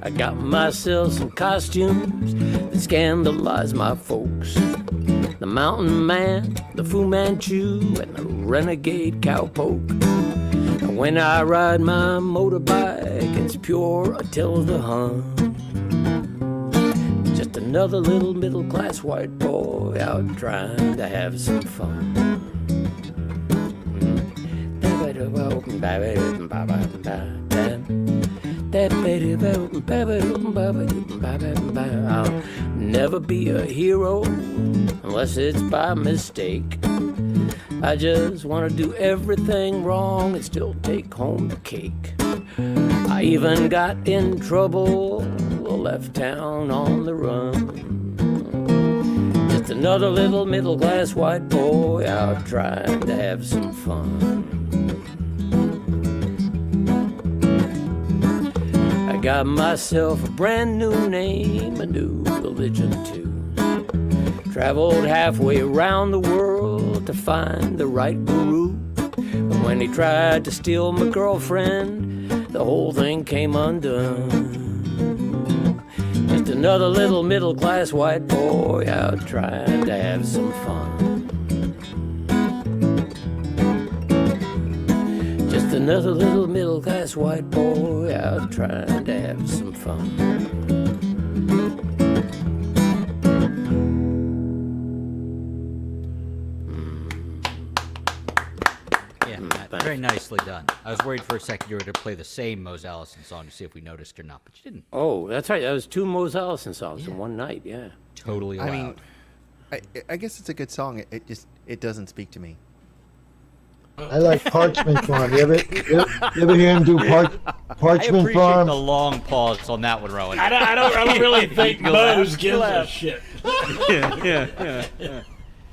I got myself some costumes that scandalize my folks. The mountain man, the Fu Manchu, and the renegade cowpoke. And when I ride my motorbike, it's pure Attila the Hun. Just another little middle class white boy out trying to have some fun. I'll never be a hero unless it's by mistake. I just want to do everything wrong and still take home the cake. I even got in trouble, left town on the run. Just another little middle class white boy out trying to have some fun. I got myself a brand new name, a new religion too. Traveled halfway around the world to find the right guru. But when he tried to steal my girlfriend, the whole thing came undone. Just another little middle class white boy out trying to have some fun. Just another little middle class white boy out trying to have some fun. Yeah, Matt, very nicely done. I was worried for a second you were going to play the same Mose Allison song to see if we noticed or not, but you didn't. Oh, that's right. That was 2 Mose Allison songs in one night, yeah. Totally allowed. I mean, I guess it's a good song. It doesn't speak to me. I like Parchment Farm. You ever hear him do I Parchment appreciate Farm? the long pause on that one, Rowan. I don't really think You Mose laugh. gives a shit.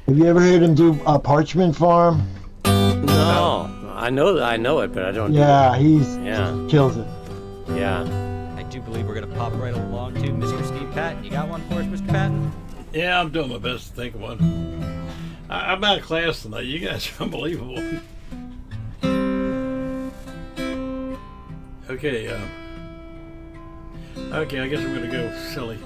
Have you ever heard him do Parchment Farm? No, I know it, but I don't. Yeah, he Yeah. kills it. Yeah. I do believe we're going to pop right along to Mr. Steve Patton. You got one for us, Mr. Patton? Yeah, I'm doing my best to think of one. I'm out of class tonight. You guys are unbelievable. Okay, I guess I'm gonna go silly.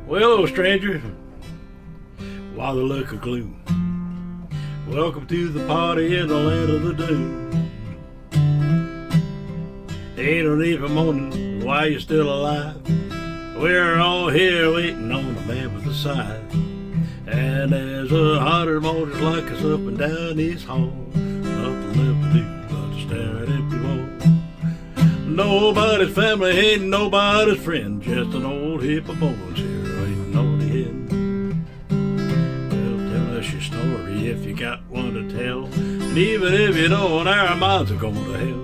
Well, hello, stranger. Why the look of gloom? Welcome to the party in the land of the doom. Ain't no need for moaning why you're still alive. We're all here waiting on the man with the scythe. And there's 100 motors like us up and down this hall. Nothing left to do but to stare at empty walls. Nobody's family ain't nobody's friend, just an old heap of bones here waiting on the end. Well, tell us your story if you got one to tell, and even if you don't, our minds are going to hell.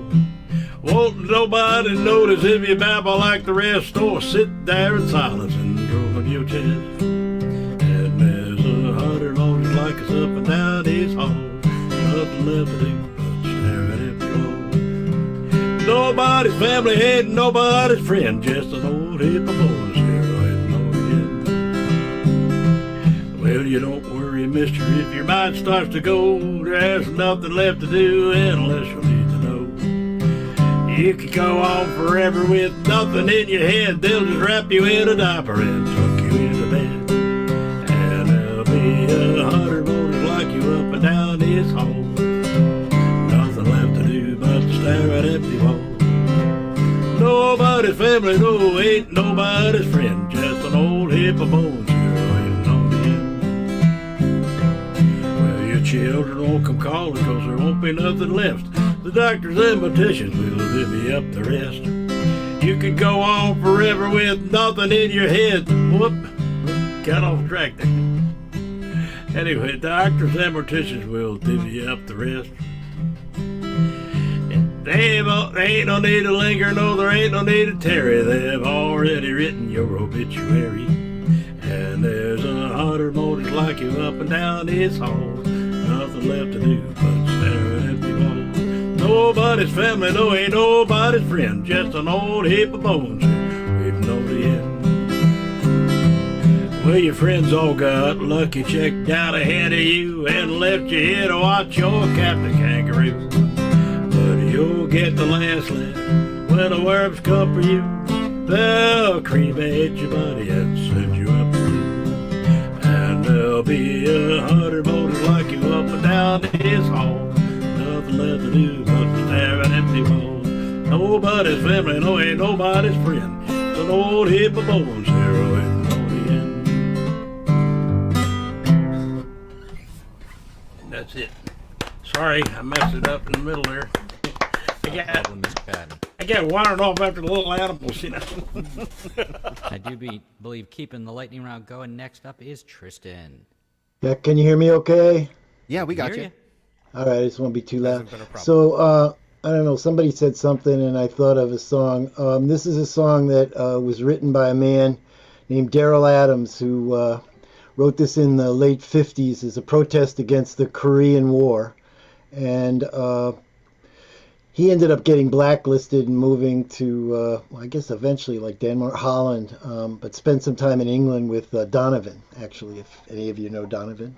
Won't nobody notice if you babble like the rest, or sit there in silence and drove your chest. And there's 100 motors like us up and down these halls. Nothing left to do but stare at empty walls. Nobody's family ain't nobody's friend, just an old heap of boys here waiting on the end. Well, you don't worry, mister, if your mind starts to go, there's nothing left to do unless you need to know. You could go on forever with nothing in your head. They'll just wrap you in a diaper and tuck you into bed. And there'll be 100 motors like you up and down this hall. Nothing left to do but to stare at empty walls. Nobody's family, no, ain't nobody's friend, just an old heap of bones here waiting on the end. Well, your children won't come calling 'cause there won't be nothing left. The doctors and morticians will divvy up the rest. You could go on forever with nothing in your head. Whoop, got off track there. Anyway, doctors and morticians will divvy up the rest. There ain't no need to linger, no, there ain't no need to tarry. They've already written your obituary. And there's 100 motors like you up and down this hall. Nothing left to do but stare at empty walls. Nobody's family, no, ain't nobody's friend, just an old heap of bones waiting on the end. Well, your friends all got lucky, checked out ahead of you, and left you here to watch your Captain Kangaroo. But you'll get the last laugh when the worms come for you. They'll cremate your body and send you up to you. And there'll be 100 motors like you up and down this hall. Nothing left to do but to stare at empty walls. Nobody's family, no, ain't nobody's friend. It's an old heap of bones here waiting on the end. And that's it. Sorry, I messed it up in the middle there. I got wandered off after the little animals, you know. I do believe keeping the lightning round going. Next up is Tristan. Yeah, can you hear me okay? Yeah, we got Hear you. All right, I just won't be too loud. Hasn't been a problem. So, I don't know, somebody said something and I thought of a song. This is a song that was written by a man named Daryl Adams, who wrote this in the late 50s as a protest against the Korean War. And he ended up getting blacklisted and moving to, I guess eventually like Denmark, Holland, but spent some time in England with Donovan, actually, if any of you know Donovan.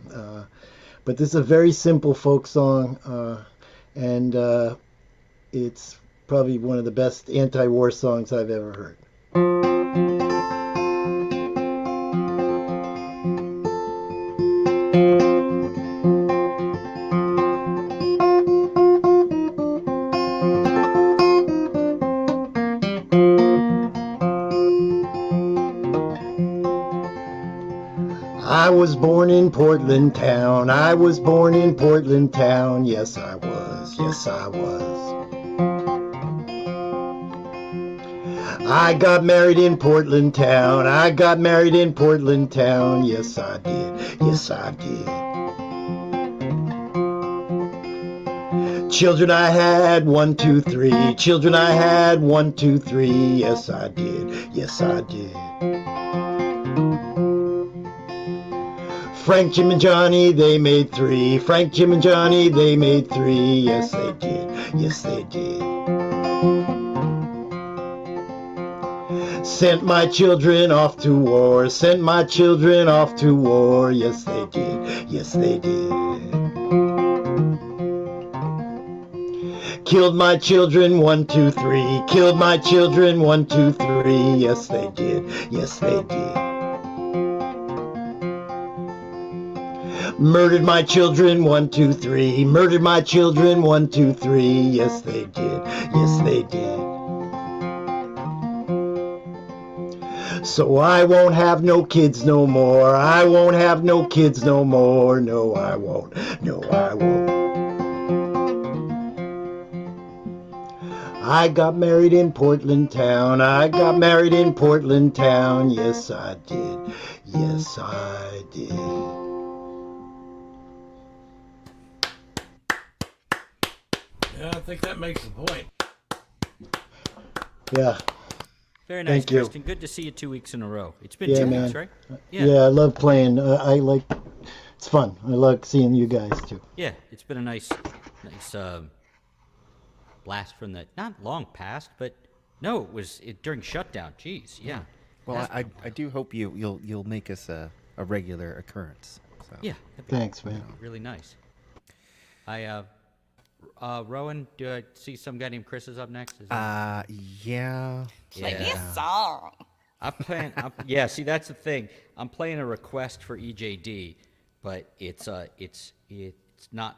But this is a very simple folk song, and it's probably one of the best anti-war songs I've ever heard. I was born in Portland town. I was born in Portland town. Yes, I was. Yes, I was. I got married in Portland town. I got married in Portland town. Yes, I did. Yes, I did. Children I had, 1, 2, 3. Children I had, 1, 2, 3. Yes, I did. Yes, I did. Frank, Jim, and Johnny, they made 3. Frank, Jim, and Johnny, they made 3. Yes, they did. Yes, they did. Sent my children off to war. Sent my children off to war. Yes, they did. Yes, they did. Killed my children, 1, 2, 3. Killed my children, 1, 2, 3. Yes, they did. Yes, they did. Murdered my children, 1, 2, 3. Murdered my children, 1, 2, 3. Yes, they did. Yes, they did. So I won't have no kids no more. I won't have no kids no more. No, I won't. No, I won't. I got married in Portland town. I got married in Portland town. Yes, I did. Yes, I did. Yeah, I think that makes the point. Yeah. Very nice, Thank you. Kristen. Good to see you 2 weeks in a row. It's been Yeah, 2 man. weeks, right? Yeah, I love playing. I like. It's fun. I like seeing you guys too. Yeah, it's been a nice blast from the not long past, but no, it was during shutdown. Jeez, yeah. Well, I do hope you'll make us a regular occurrence. So. Yeah. Thanks, man. Really nice. Rowan, do I see some guy named Chris is up next? Yeah. Play me a song. Yeah, see, that's the thing. I'm playing a request for EJD, but it's not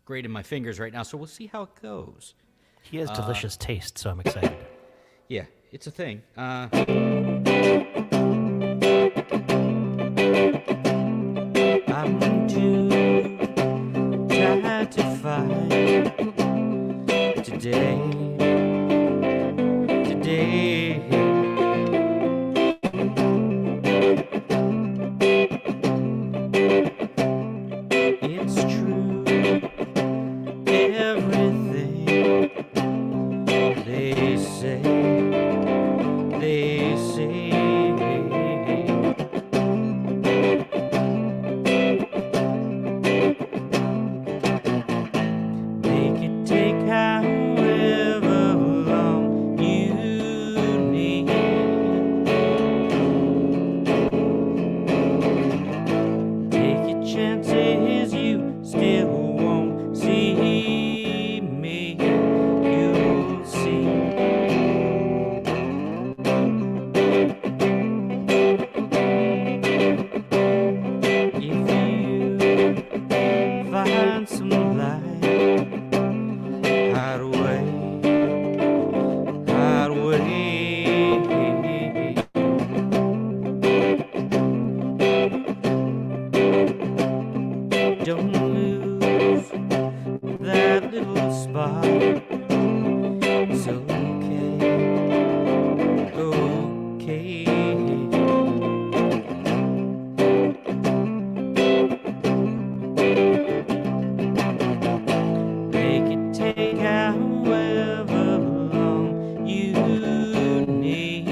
great in my fingers right now, so we'll see how it goes. He has delicious taste, so I'm excited. Yeah, it's a thing. I'm too tired to fight today. It's true, everything they say. They could take however long you need. Take your chances, you still won't see me. You'll see. If you find some light, hide away. Don't lose that little spot. It's okay. Make it take however long you need.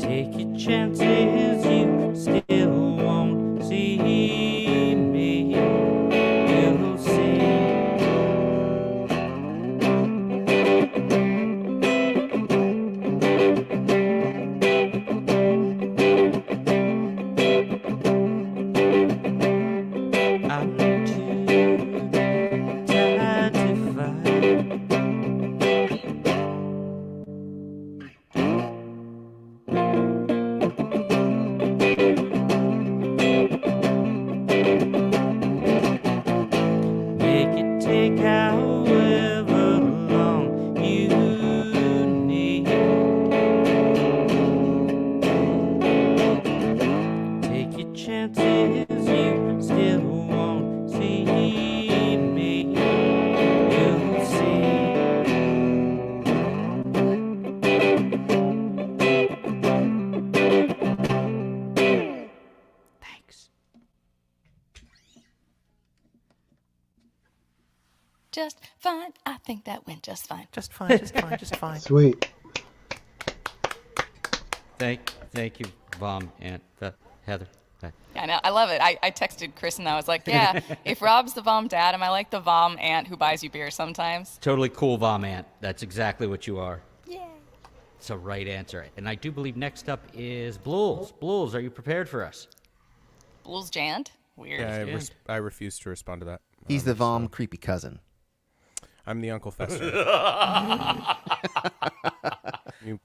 Take your chances, you still won't see me. You'll see. I'm too tired to fight. Make it take however long you need. Take your chances, you still won't see me. You'll see. Thanks. Just fine. I think that went just fine. Just fine, just fine, just fine. Sweet. Thank you, Vom and Heather. Yeah, I know. I love it. I texted Chris and I was like, yeah, if Rob's the Vom dad, am I like the Vom aunt who buys you beer sometimes? Totally cool, Vom Ant. That's exactly what you are. Yeah. It's a right answer. And I do believe next up is Blules. Blules, are you prepared for us? Blues Jand? Weird. Yeah, I refuse to respond to that. He's the Vom creepy cousin. I'm the Uncle Fester. Hey,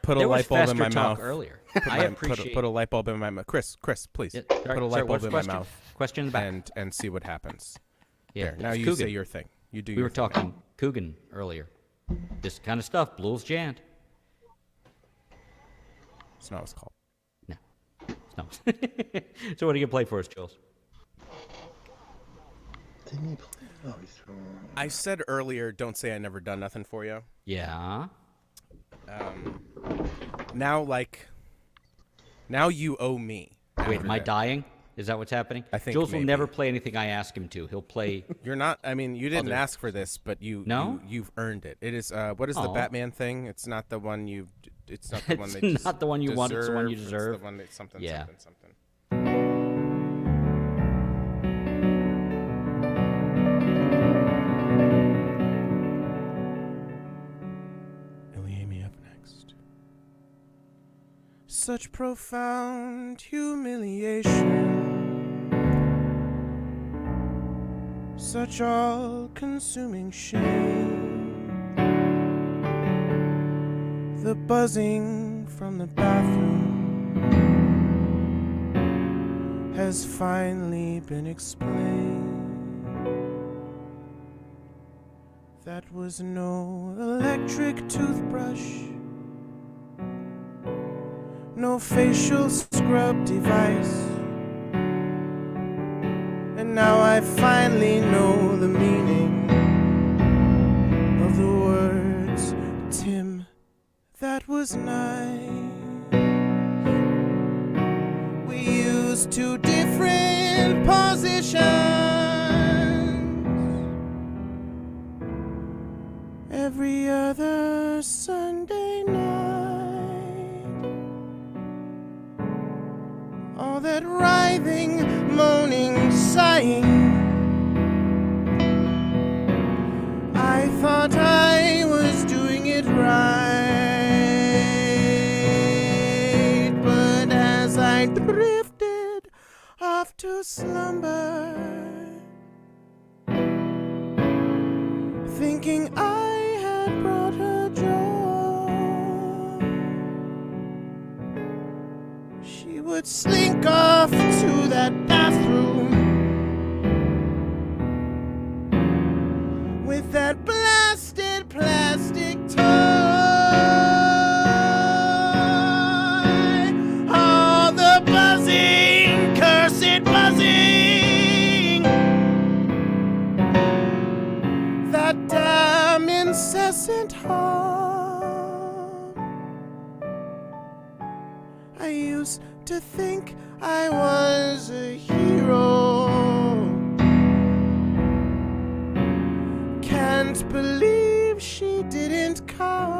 put a There was light bulb in my Fester talk mouth. earlier. Put I my- appreciate put a light bulb in my mouth. Chris, please. Yeah, put a light bulb in my question? mouth. Question in the back. And see what happens. Yeah, There. Now it's you Coogan. say your thing. You do. We your were thing. talking Coogan earlier. This kind of stuff, Blues Jant. It's not what it's called. No. No. So what are you going to play for us, Jules? Didn't he play? Oh, he's from... I said earlier, don't say I never done nothing for you. Yeah. Now you owe me. Wait, am I dying? Is that what's happening? I think Jules will maybe. never play anything I ask him to. He'll play. You're not. I mean, you didn't Other- ask for this, but you've earned it. It is. What is the Oh. Batman thing? It's not the one you. It's not the one that. It's not the one you want, it's the one you It's deserve. the one that something. Yeah. Something. Amy up next. Such profound humiliation, such all-consuming shame. The buzzing from the bathroom has finally been explained. That was no electric toothbrush, no facial scrub device. And now I finally know the meaning of the words, Tim, that was nice. We used two different positions every other Sunday night. All that writhing, moaning, sighing, I thought I was doing it right. But as I drifted off to slumber, thinking I had brought her joy, she would slink off to that bathroom with that blasted plastic toy. All the buzzing, cursed buzzing, that damn incessant hum. I used to think I was a hero. Can't believe she didn't come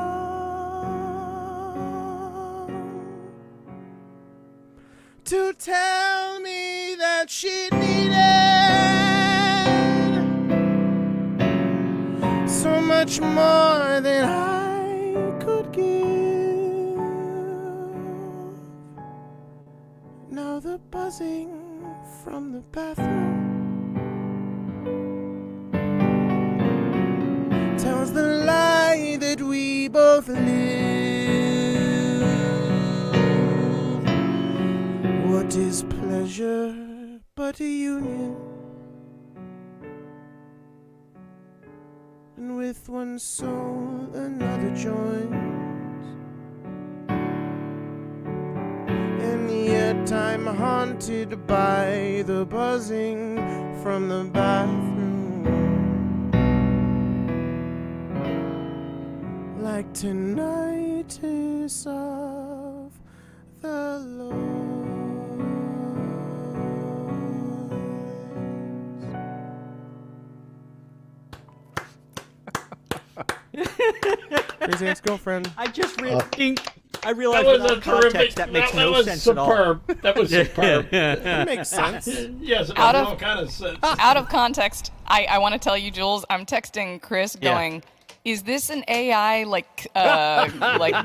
to tell me that she needed so much more than I could give. Now the buzzing from the bathroom tells the lie that we both live. What is pleasure but a union? And with one soul another joins. And yet I'm haunted by the buzzing from the bathroom, like tinnitus of the Lord. Crazy Ex-Girlfriend. I just I That realized was a without context terrific. that makes that no was sense superb. That was superb. That makes sense. Yes, it Out makes of- all kind of sense. Out of context, I want to tell you, Jules, I'm texting Chris Yeah. going, is this an AI like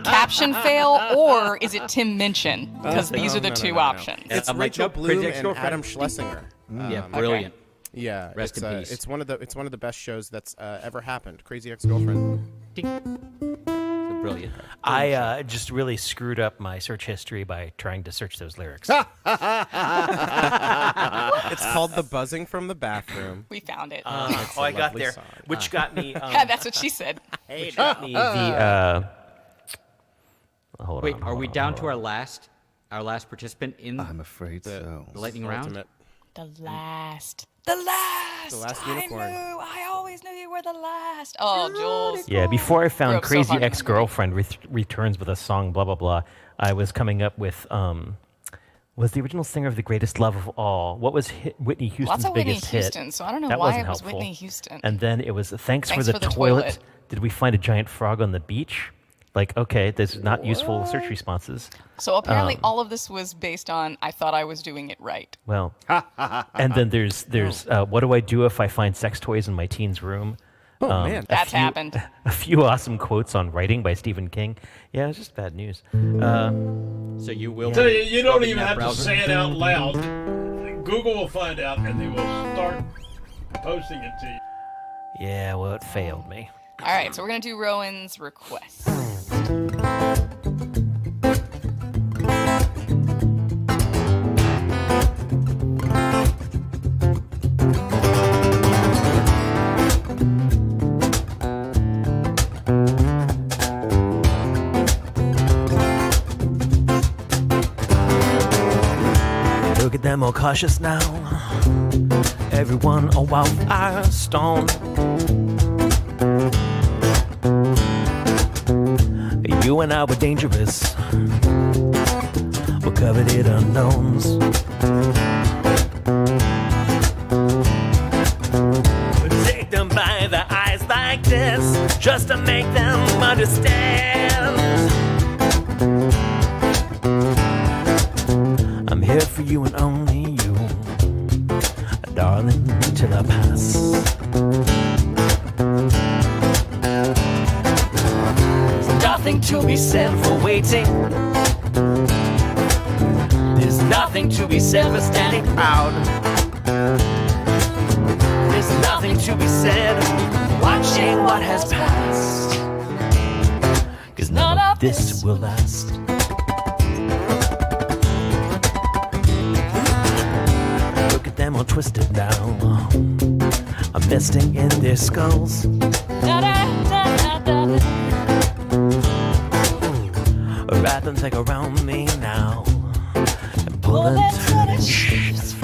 caption fail, or is it Tim Minchin? Because these are the two options. Yeah. It's I'm like, Rachel nope, Bloom Crazy and Ex-Girlfriend. Adam Schlesinger. Yeah, brilliant. Yeah, Rest it's, in peace. it's one of the best shows that's ever happened. Crazy Ex-Girlfriend. It's a brilliant. I just really screwed up my search history by trying to search those lyrics. It's called The Buzzing from the Bathroom. We found it. It's a I got lovely there, song. which got me. Yeah, that's what she said. Which got me the. Hold Wait, on, are hold we on, down hold to on. our last participant in I'm afraid so. the lightning round? Ultimate. The last. The last. The last unicorn. I always knew you were the last. Oh, Jules. Yeah, before I Grew found up so Crazy hard. Ex-Girlfriend returns with a song, blah, blah, blah, I was coming up with, was the original singer of The Greatest Love of All. What was Whitney Houston's Lots of Whitney biggest hit? Houston, so I don't know That why wasn't it was helpful. Whitney Houston. And then it was Thanks for Thanks the for the toilet. Toilet. Did we find a giant frog on the beach? Like, okay, there's not useful search responses. So apparently all of this was based on I thought I was doing it right. Well, and then there's what do I do if I find sex toys in my teen's room? Oh, man. That's happened. A few awesome quotes on writing by Stephen King. Yeah, it's just bad news. So you will. Tell you, you don't scrubbing even that have to browser? say it out loud. Google will find out, and they will start posting it to you. Yeah, well, it failed me. All right, so we're going to do Rowan's request. Look at them all cautious now. Everyone a wildfire stone. You and I were dangerous. We're covered in unknowns. Take them by the eyes like this, just to make them understand. I'm here for you and only you, darling, till I pass. There's nothing to be said for waiting. There's nothing to be said for standing proud. There's nothing to be said for watching what has passed. 'Cause none of this will last. Look at them all twisted now. I'm nesting in their skulls. Wrapping like around me now. And pulling and shift.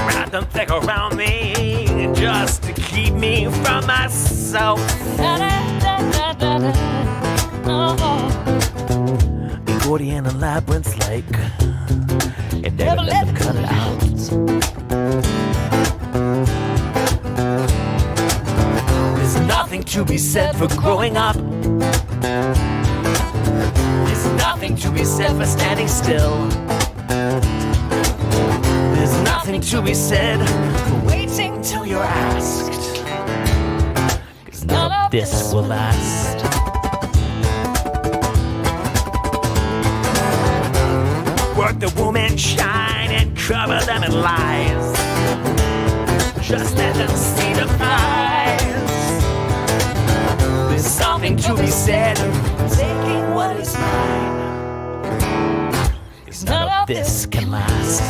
Wrap them thick around me just to keep me from myself. Gordian and labyrinths like it never let them cut it out. There's nothing to be said for growing up. There's nothing to be said for standing still. There's nothing to be said for waiting till you're asked. 'Cause none of this will last. Work the womb and shine and cover them in lies. Just let them see the prize. There's something to be said for taking what is mine. 'Cause none of this can last.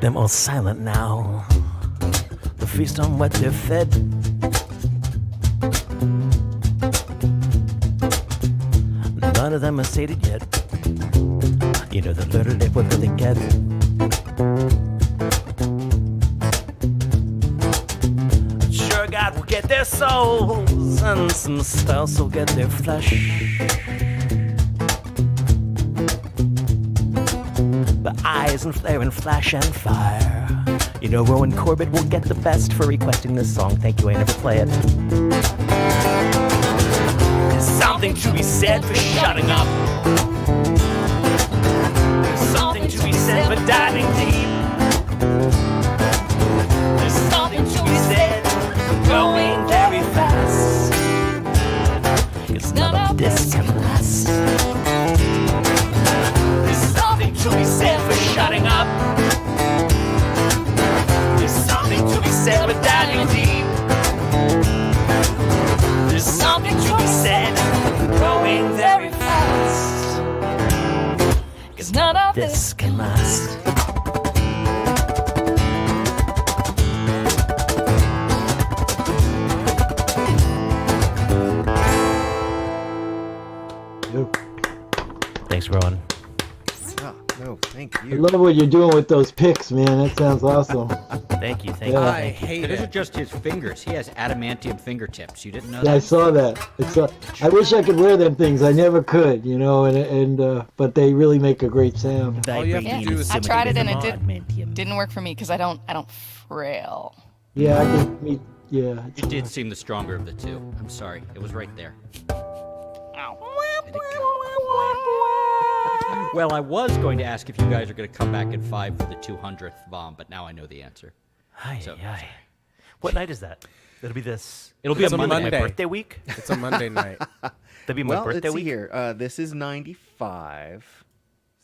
Them all silent now. The feast on what they're fed. None of them are sated yet. You know, the little they will really get. Sure, God will get their souls, and some spells will get their flesh. But I eyes and flare and flash and fire. You know Rowan Corbett will get the best for requesting this song. Thank you, I never play it. There's something to be said for shutting up. There's something to be said for diving deep. There's something to be said for going very fast. 'Cause none of this can last. There's something to be said for shutting up. There's something to be said for diving deep. There's something to be said for going very fast. 'Cause none of this can last. Thanks, Rowan. Oh, no, thank I you. love what you're doing with those picks, man. That sounds awesome. Thank you. Yeah. I hate Those are it. just his fingers. He has adamantium fingertips. You didn't know Yeah, I that? saw that. I wish I could wear them things. I never could, but they really make a great sound. All you have to do is I tried it and it Adamantium. didn't work for me because I don't frail. Yeah, I think me. Yeah. You did seem the stronger of the two. I'm sorry. It was right there. Well, I was going to ask if you guys are going to come back in 5 for the 200th bomb, but now I know the answer. Hi, So- hi. What night is that? It'll be this. It'll be It's a a Monday. Monday. My birthday week? It's a Monday night. That'd be my Well, birthday let's see week? here. This is 95.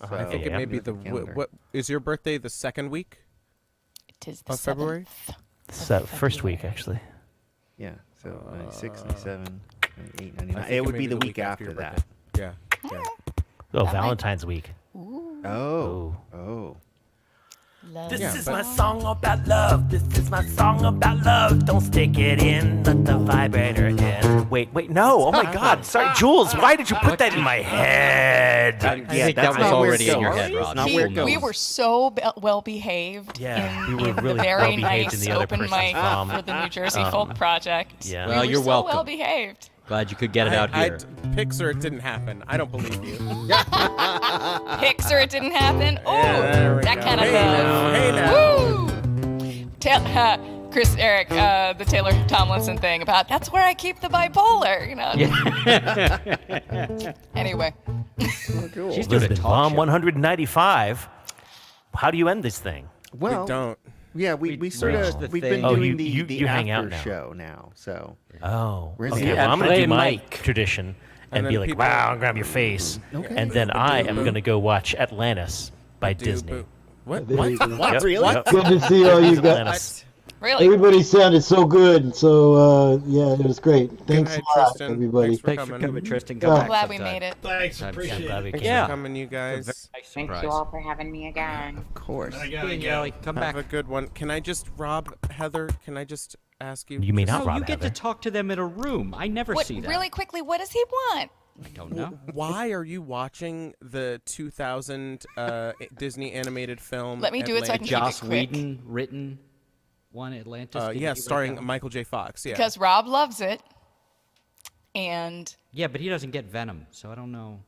I So- think It Yeah. may be Look the at the calendar. what is your birthday the second week Tis the of February? 7th. First week, actually. Yeah, so 96, 97, 98, I 99. think It would may be the week your after birthday. that. Yeah. Yeah. Oh, might- Valentine's week. Oh. Oh. Love This Yeah, is but- my song about love. This is my song about love. Don't stick it in, let the vibrator in. Wait, no. Oh my God. Sorry, Jules. Why did you put that in my head? I think that was not where already it in your goes. head, Rod. Not He- where it we goes. were so well behaved Yeah, in, we were in really the very well-behaved in nice the other open person's mic bomb. for the New Jersey Folk Project. yeah. We Well, were you're so welcome. well behaved. Glad you could get it out here. Picks or it didn't happen. I don't believe you. Hicks or it didn't happen. Oh, there we that go. kind of Hey now, hey now. Woo! Chris, Eric, the Taylor Tomlinson thing about that's where I keep the bipolar, you know. Anyway, She's doing a Elizabeth talk Bomb show. 195. How do you end this thing? Well, We don't. yeah, we sort reached the of we've thing. been Oh, doing you the hang out after now. show now. So Oh, Where's okay. the Well, I'm gonna play do my Mike? tradition and And be then like, people- "Wow!" and grab your face, and then I am gonna go watch Atlantis by Disney. What? There you go. Yep, really? yep. Good to see all you guys. Atlantis. really, Everybody sounded so good. So yeah, it was great. Thanks night, a lot, Tristan. everybody. Thanks Thanks for coming, Tristan. Come Yeah. back glad we sometime. made it. Thanks, Time- appreciate Glad we it. came. Yeah. Coming, you guys. Nice Thank surprise. you all for having me again. of course. I gotta Hey, go. Ellie, come back. Have a good one. Can I just rob Heather? Can I just ask you? You may not No, rob you get Heather. to talk to them in a room. I never What, see that. really quickly, what does he want? I don't know. Why are you watching the 2000 Disney animated film? Let me do it so I can keep it Joss quick. Whedon written one, Atlantis. Did Yeah, you write starring that? Michael J. Fox. Yeah. Because Rob loves it, and Yeah, but he doesn't get Venom, so I don't know.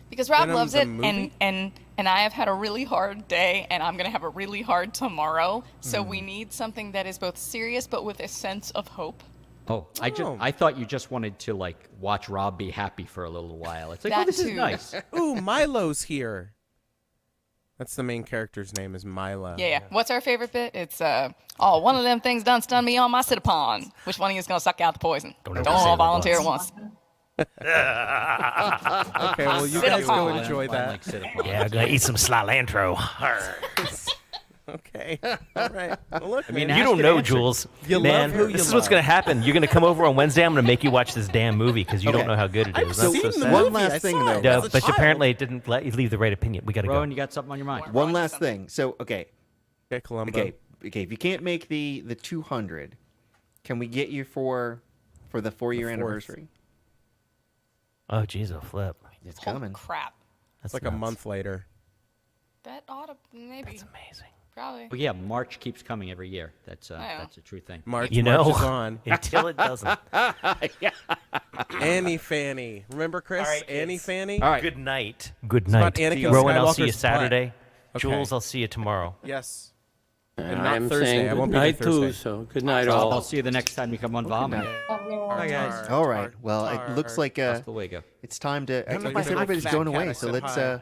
because Rob Venom loves the it, movie? and I have had a really hard day, and I'm gonna have a really hard tomorrow. So we need something that is both serious but with a sense of hope. Oh, I thought you just wanted to like watch Rob be happy for a little while. It's like, That oh, this is too. nice. Ooh, Milo's here. That's the main character's name is Milo. Yeah. What's our favorite bit? It's oh, one of them things done stun me on my sit-upon. Which one of you is gonna suck out the poison? Don't ever say all it at volunteer at once. Okay, well, you Sit guys go upon. enjoy Fine, that. like sit-upon. Yeah, I'm gonna eat some cilantro. Okay. All right. Well, look, mean, man, You ask don't and know, answer. Jules. You Man, love who you this is what's love. gonna happen. You're gonna come over on Wednesday. I'm gonna make you watch this damn movie because you don't know how good it is. I've That's seen so the sad. movie. One last I thing, saw though. it No, as a but child. apparently it didn't let you leave the right opinion. We gotta Rowan, go. you got something on your mind? One last thing. So okay, Okay, Columbo. okay. If you can't make the 200, can we get you for the 4-year fourth. anniversary? Oh, jeez, oh flip. It's Holy coming. crap. That's It's like a nuts. month later. That ought to maybe. That's amazing. Probably. Well, yeah, March keeps coming every year. That's know. that's a true thing. March, You March know, is on. until it doesn't. Annie Fanny. Remember, Chris? All right, Annie kids. Fanny? All right. Good night. Good about night. Anakin Rowan, I'll see you Skywalker's Saturday. butt. Jules, Okay. I'll see you tomorrow. Yes. I'm Thursday. saying I good won't be there night too, Thursday. so good night I'll all. see you the next time you come on VOM. Bye, guys. All right. Well, it looks like Hasta luego. it's time to. I So guess you're everybody's fat going cat, away, I so said let's hi.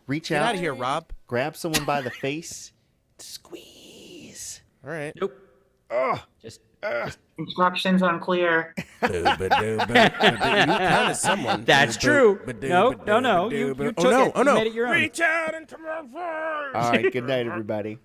reach Get out, out of here, Rob. grab someone by the face, squeeze. All right. Nope. Just Instructions unclear. You kind of someone. That's true. No. You took it. Oh no. You made it your own. Reach out into my voice. All right. Good night, everybody.